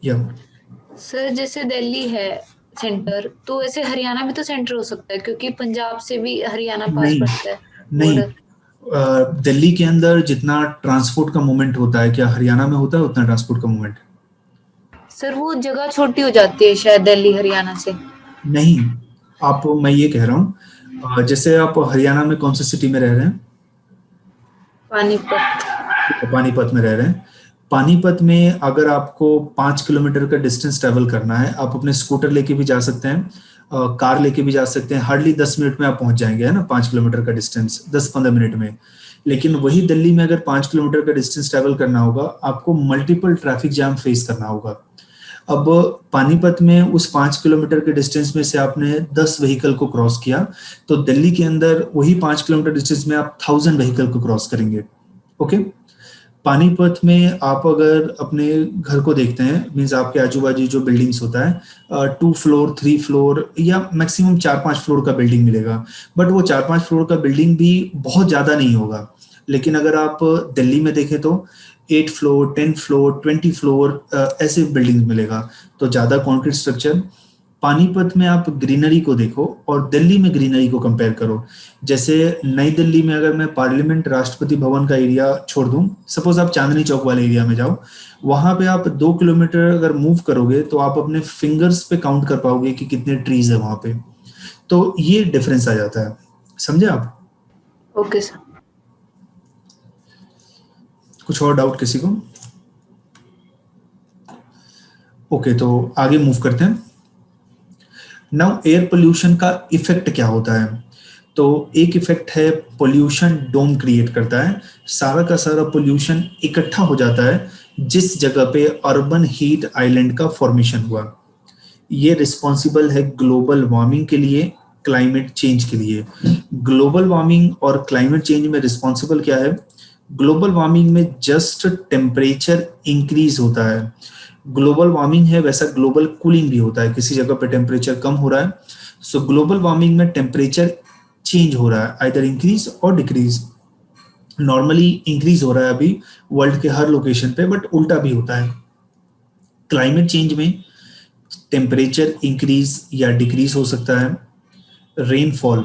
या सर जैसे दिल्ली है सेंटर, तो ऐसे हरियाणा भी तो सेंटर हो सकता है, क्योंकि पंजाब से भी हरियाणा पास नहीं, पड़ता है। नहीं, दिल्ली के अंदर जितना ट्रांसपोर्ट का मूवमेंट होता है, क्या हरियाणा में होता है उतना ट्रांसपोर्ट का मूवमेंट? सर वो जगह छोटी हो जाती है शायद दिल्ली हरियाणा से। नहीं, मैं ये कह रहा हूँ, जैसे आप हरियाणा में कौन सी सिटी में रह रहे हैं? पानीपत में रह रहे हैं। पानीपत में अगर आपको 5 किलोमीटर का डिस्टेंस ट्रेवल करना है, आप अपने स्कूटर लेके भी जा सकते हैं, कार लेके भी जा सकते हैं, हार्डली 10 मिनट में आप पहुंच जाएंगे, है ना, 5 किलोमीटर का डिस्टेंस 10-15 मिनट में। लेकिन वही दिल्ली में अगर 5 किलोमीटर का डिस्टेंस ट्रेवल करना होगा, आपको मल्टीपल ट्रैफिक जैम फेस करना होगा। अब पानीपत में उस 5 किलोमीटर के डिस्टेंस में से आपने 10 व्हीकल को क्रॉस किया, तो दिल्ली के अंदर वही 5 किलोमीटर डिस्टेंस में आप 1000 व्हीकल को क्रॉस करेंगे। ओके, पानीपत में आप अगर अपने घर को देखते हैं, मीन्स आपके आजू बाजू जो बिल्डिंग्स होता है, 2 फ्लोर 3 फ्लोर या मैक्सिमम 4-5 फ्लोर का बिल्डिंग मिलेगा, बट वो 4-5 फ्लोर का बिल्डिंग भी बहुत ज्यादा नहीं होगा। लेकिन अगर आप दिल्ली में देखें तो 8 फ्लोर 10 फ्लोर 20 फ्लोर ऐसे बिल्डिंग मिलेगा, तो ज्यादा कॉन्क्रीट स्ट्रक्चर। पानीपत में आप ग्रीनरी को देखो और दिल्ली में ग्रीनरी को कंपेयर करो। जैसे नई दिल्ली में अगर मैं पार्लियामेंट राष्ट्रपति भवन का एरिया छोड़ दूं, सपोज आप चांदनी चौक वाले एरिया में जाओ, वहां पे आप 2 किलोमीटर अगर मूव करोगे तो आप अपने फिंगर्स पे काउंट कर पाओगे कि कितने ट्रीज है वहां पे। तो ये डिफरेंस आ जाता है, समझे आप? Okay sir. कुछ और डाउट किसी को? ओके, तो आगे मूव करते हैं। नाउ एयर पोल्यूशन का इफेक्ट क्या होता है? तो एक इफेक्ट है पोल्यूशन डोम क्रिएट करता है, सारा का सारा पोल्यूशन इकट्ठा हो जाता है जिस जगह पे अर्बन हीट आइलैंड का फॉर्मेशन हुआ। ये रिस्पॉन्सिबल है ग्लोबल वार्मिंग के लिए, क्लाइमेट चेंज के लिए। ग्लोबल वार्मिंग और क्लाइमेट चेंज में रिस्पॉन्सिबल क्या है? ग्लोबल वार्मिंग में जस्ट टेम्परेचर इंक्रीज होता है, ग्लोबल वार्मिंग है वैसा ग्लोबल कूलिंग भी होता है, किसी जगह पे टेम्परेचर कम हो रहा है, सो ग्लोबल वार्मिंग में टेम्परेचर चेंज हो रहा है, आइदर इंक्रीज और डिक्रीज। नॉर्मली इंक्रीज हो रहा है अभी वर्ल्ड के हर लोकेशन पे, बट उल्टा भी होता है। क्लाइमेट चेंज में टेम्परेचर इंक्रीज या डिक्रीज हो सकता है, रेनफॉल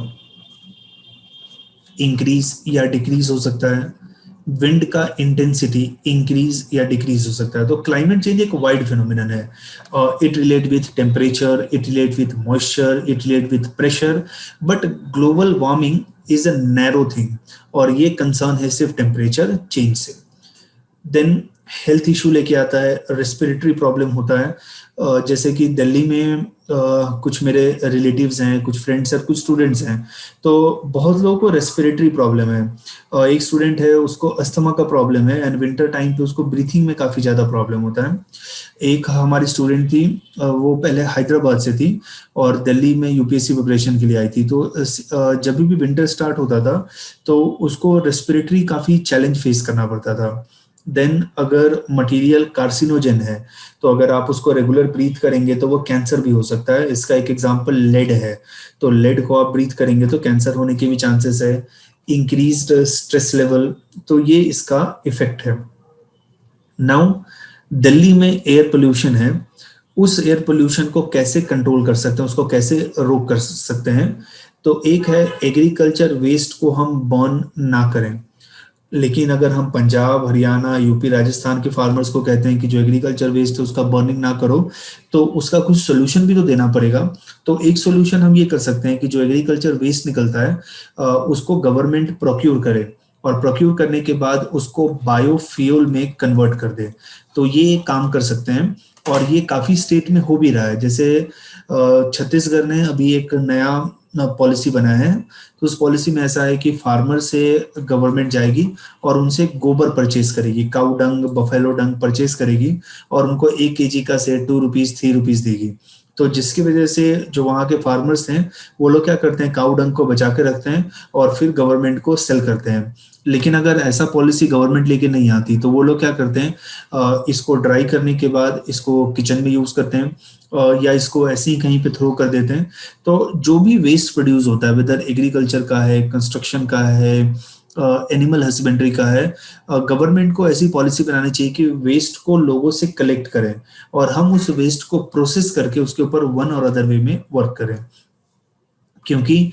इंक्रीज या डिक्रीज हो सकता है, विंड का इंटेंसिटी इंक्रीज या डिक्रीज हो सकता है। तो क्लाइमेट चेंज एक वाइड फिनोमिनन है। It relate with temperature, it relate with moisture, it relate with pressure, but global warming is a narrow thing, और ये कंसर्न है सिर्फ टेम्परेचर चेंज से। देन हेल्थ इशू लेके आता है, रेस्पिरेटरी प्रॉब्लम होता है। जैसे कि दिल्ली में कुछ मेरे रिलेटिव्स हैं, कुछ फ्रेंड्स हैं, कुछ स्टूडेंट्स हैं, तो बहुत लोगों को रेस्पिरेटरी प्रॉब्लम है। एक स्टूडेंट है उसको अस्थमा का प्रॉब्लम है, एंड विंटर टाइम पे उसको ब्रीथिंग में काफ़ी ज़्यादा प्रॉब्लम होता है। एक हमारी स्टूडेंट थी, वो पहले हैदराबाद से थी और दिल्ली में यूपीएससी प्रिपरेशन के लिए आई थी, तो जब भी विंटर स्टार्ट होता था तो उसको रेस्पिरेटरी काफ़ी चैलेंज फेस करना पड़ता था। देन अगर मटेरियल कार्सिनोजन है, तो अगर आप उसको रेगुलर ब्रीथ करेंगे तो वो कैंसर भी हो सकता है। इसका एक एग्जांपल लेड है, तो लेड को आप ब्रीथ करेंगे तो कैंसर होने के भी चांसेस है। इंक्रीज्ड स्ट्रेस लेवल, तो ये इसका इफेक्ट है। नाउ दिल्ली में एयर पोल्यूशन है, उस एयर पोल्यूशन को कैसे कंट्रोल कर सकते हैं, उसको कैसे रोक कर सकते हैं। तो एक है एग्रीकल्चर वेस्ट को हम बर्न ना करें, लेकिन अगर हम पंजाब, हरियाणा, यूपी, राजस्थान के फार्मर्स को कहते हैं कि जो एग्रीकल्चर वेस्ट है उसका बर्निंग ना करो, तो उसका कुछ सोल्यूशन भी तो देना पड़ेगा। तो एक सोल्यूशन हम ये कर सकते हैं कि जो एग्रीकल्चर वेस्ट निकलता है उसको गवर्नमेंट प्रोक्यूर करे, और प्रोक्यूर करने के बाद उसको बायोफ्यूल में कन्वर्ट कर दे। तो ये काम कर सकते हैं, और ये काफी स्टेट में हो भी रहा है। जैसे छत्तीसगढ़ ने अभी एक नया पॉलिसी बनाया है, तो उस पॉलिसी में ऐसा है कि फार्मर से गवर्नमेंट जाएगी और उनसे गोबर परचेज करेगी, काउ डंग, बफेलो डंग परचेज करेगी, और उनको 1 kg का से 2 रुपीज 3 रुपीज देगी। तो जिसकी वजह से जो वहाँ के फार्मर्स हैं वो लोग क्या करते हैं, काउ डंग को बचा के रखते हैं और फिर गवर्नमेंट को सेल करते हैं। लेकिन अगर ऐसा पॉलिसी गवर्नमेंट लेके नहीं आती तो वो लोग क्या करते हैं, इसको ड्राई करने के बाद इसको किचन में यूज करते हैं, या इसको ऐसे ही कहीं पे थ्रो कर देते हैं। तो जो भी वेस्ट प्रोड्यूस होता है, वेदर एग्रीकल्चर का है, कंस्ट्रक्शन का है, एनिमल हस्बेंड्री का है, गवर्नमेंट को ऐसी पॉलिसी बनानी चाहिए कि वेस्ट को लोगों से कलेक्ट करें और हम उस वेस्ट को प्रोसेस करके उसके ऊपर वन और अदर वे में वर्क करें। क्योंकि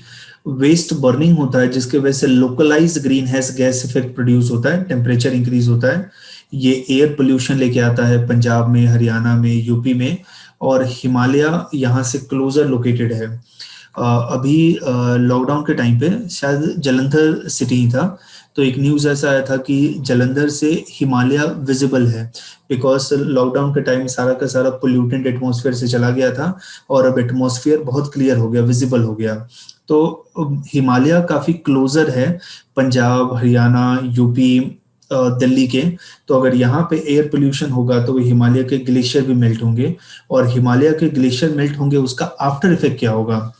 वेस्ट बर्निंग होता है जिसके वजह से localise green house gas effect produce होता है, टेम्परेचर इंक्रीज होता है। ये एयर पोल्यूशन लेके आता है पंजाब में, हरियाणा में, यूपी में, और हिमालय यहाँ से क्लोजर लोकेटेड है। अभी लॉकडाउन के टाइम पे शायद जलंधर सिटी ही था, तो एक न्यूज ऐसा आया था कि जलंधर से हिमालय विजिबल है, बिकॉज लॉकडाउन के टाइम सारा का सारा पोल्यूटेंट एटमॉस्फेयर से चला गया था और अब एटमॉस्फेयर बहुत क्लियर हो गया, विजिबल हो गया। तो हिमालय काफी क्लोजर है पंजाब, हरियाणा, यूपी, दिल्ली के। तो अगर यहाँ पे एयर पोल्यूशन होगा तो हिमालय के ग्लेशियर भी मेल्ट होंगे, और हिमालय के ग्लेशियर मेल्ट होंगे उसका आफ्टर इफेक्ट क्या होगा।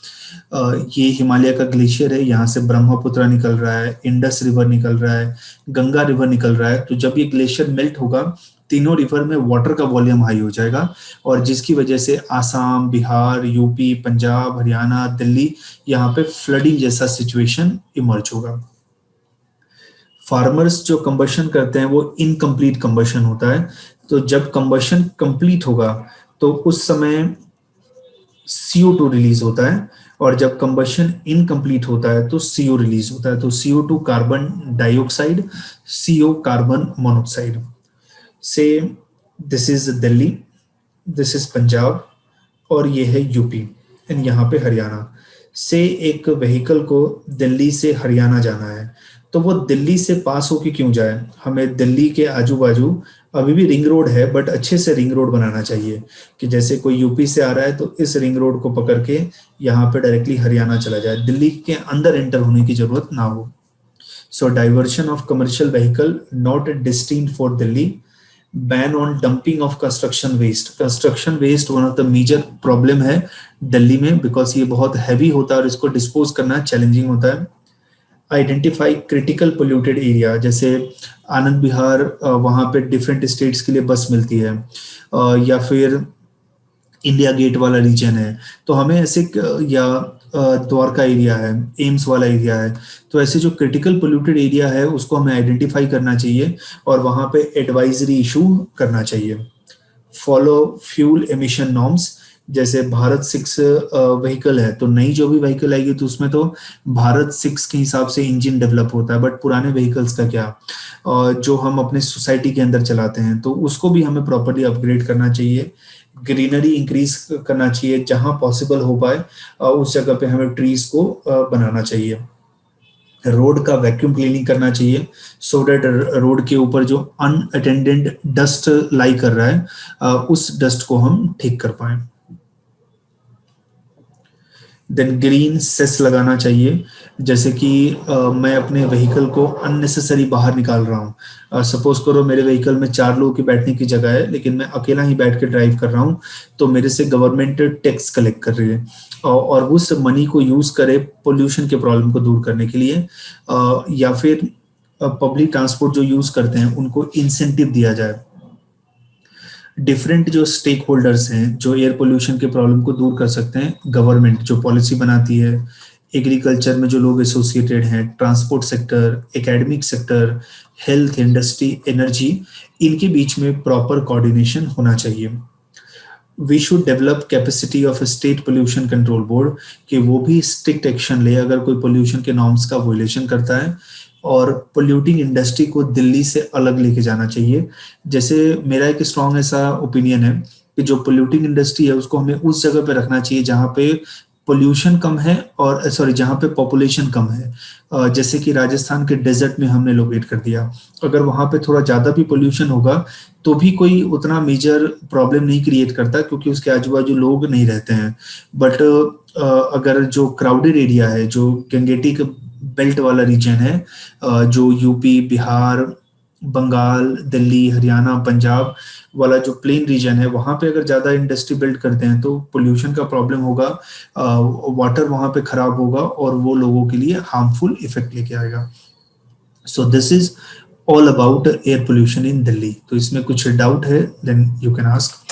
ये हिमालय का ग्लेशियर है, यहाँ से ब्रह्मपुत्र निकल रहा है, इंडस रिवर निकल रहा है, गंगा रिवर निकल रहा है। तो जब ये ग्लेशियर मेल्ट होगा तीनों रिवर में वाटर का वॉल्यूम हाई हो जाएगा, और जिसकी वजह से आसाम, बिहार, यूपी, पंजाब, हरियाणा, दिल्ली, यहाँ पे फ्लडिंग जैसा सिचुएशन इमर्ज होगा। फार्मर्स जो कंबशन करते हैं वो इनकम्प्लीट कंबशन होता है। तो जब कंबशन कंप्लीट होगा तो उस समय CO2 रिलीज होता है, और जब कंबशन इनकम्प्लीट होता है तो CO रिलीज होता है। तो CO2 carbon dioxide, CO carbon monoxide. से this is Delhi, this is Punjab, और ये है यूपी, एंड यहाँ पे हरियाणा। से एक व्हीकल को दिल्ली से हरियाणा जाना है, तो वो दिल्ली से पास होके क्यों जाए, हमें दिल्ली के आजू बाजू अभी भी रिंग रोड है, बट अच्छे से रिंग रोड बनाना चाहिए कि जैसे कोई यूपी से आ रहा है तो इस रिंग रोड को पकड़ के यहाँ पे डायरेक्टली हरियाणा चला जाए, दिल्ली के अंदर एंटर होने की जरूरत ना हो। So diversion of commercial vehicle not destined for Delhi, ban on dumping of construction waste. Construction waste one of the major problem है दिल्ली में, बिकॉज ये बहुत हैवी होता है और इसको डिस्पोज करना चैलेंजिंग होता है। आइडेंटिफाई क्रिटिकल पोल्यूटेड एरिया, जैसे आनंद विहार, वहाँ पे डिफरेंट स्टेट्स के लिए बस मिलती है, या फिर इंडिया गेट वाला रीजन है, तो हमें ऐसे, या द्वारका एरिया है, एम्स वाला एरिया है, तो ऐसे जो क्रिटिकल पोल्यूटेड एरिया है उसको हमें आइडेंटिफाई करना चाहिए और वहाँ पे एडवाइजरी इशू करना चाहिए। फॉलो फ्यूल एमिशन नॉर्म्स, जैसे भारत 6 व्हीकल है, तो नई जो भी व्हीकल आएगी तो उसमें तो भारत 6 के हिसाब से इंजन डेवलप होता है, बट पुराने व्हीकल्स का क्या, जो हम अपने सोसाइटी के अंदर चलाते हैं, तो उसको भी हमें प्रॉपर्ली अपग्रेड करना चाहिए। ग्रीनरी इंक्रीज करना चाहिए, जहां पॉसिबल हो पाए उस जगह पे हमें ट्रीज को बनाना चाहिए। रोड का वैक्यूम क्लीनिंग करना चाहिए, सो दैट रोड के ऊपर जो अनअटेंडेड डस्ट लाई कर रहा है उस डस्ट को हम ठीक कर पाए। देन ग्रीन सेस लगाना चाहिए, जैसे कि मैं अपने व्हीकल को अननेसेसरी बाहर निकाल रहा हूँ। सपोज करो मेरे व्हीकल में 4 लोगों की बैठने की जगह है, लेकिन मैं अकेला ही बैठ के ड्राइव कर रहा हूँ, तो मेरे से गवर्नमेंट टैक्स कलेक्ट कर रही है, और उस मनी को यूज करे पोल्यूशन के प्रॉब्लम को दूर करने के लिए, या फिर पब्लिक ट्रांसपोर्ट जो यूज करते हैं उनको इंसेंटिव दिया जाए। डिफरेंट जो स्टेक होल्डर्स हैं जो एयर पोल्यूशन के प्रॉब्लम को दूर कर सकते हैं, गवर्नमेंट जो पॉलिसी बनाती है, एग्रीकल्चर में जो लोग एसोसिएटेड हैं, transport sector, academic sector, health, industry, energy, इनके बीच में प्रॉपर कोऑर्डिनेशन होना चाहिए। We should develop capacity of state pollution control board कि वो भी स्ट्रिक्ट एक्शन ले अगर कोई पोल्यूशन के नॉर्म्स का वोलेशन करता है, और पोल्यूटिंग इंडस्ट्री को दिल्ली से अलग लेके जाना चाहिए। जैसे मेरा एक स्ट्रॉन्ग ऐसा ओपिनियन है कि जो पोल्यूटिंग इंडस्ट्री है उसको हमें उस जगह पे रखना चाहिए जहाँ पे पोल्यूशन कम है, और जहाँ पे पॉपुलेशन कम है। जैसे कि राजस्थान के डेजर्ट में हमने लोकेट कर दिया, अगर वहाँ पे थोड़ा ज़्यादा भी पोल्यूशन होगा तो भी कोई उतना मेजर प्रॉब्लम नहीं क्रिएट करता क्योंकि उसके आजू बाजू लोग नहीं रहते हैं। बट अगर जो क्राउडेड एरिया है, जो गंगेटिक बेल्ट वाला रीजन है, जो यूपी, बिहार, बंगाल, दिल्ली, हरियाणा, पंजाब वाला जो प्लेन रीजन है, वहां पे अगर ज्यादा इंडस्ट्री बिल्ड करते हैं तो पोल्यूशन का प्रॉब्लम होगा, वाटर वहां पे खराब होगा और वो लोगों के लिए हार्मफुल इफेक्ट लेके आएगा। सो this is all about air pollution in Delhi. तो इसमें कुछ डाउट है देन यू कैन आस्क।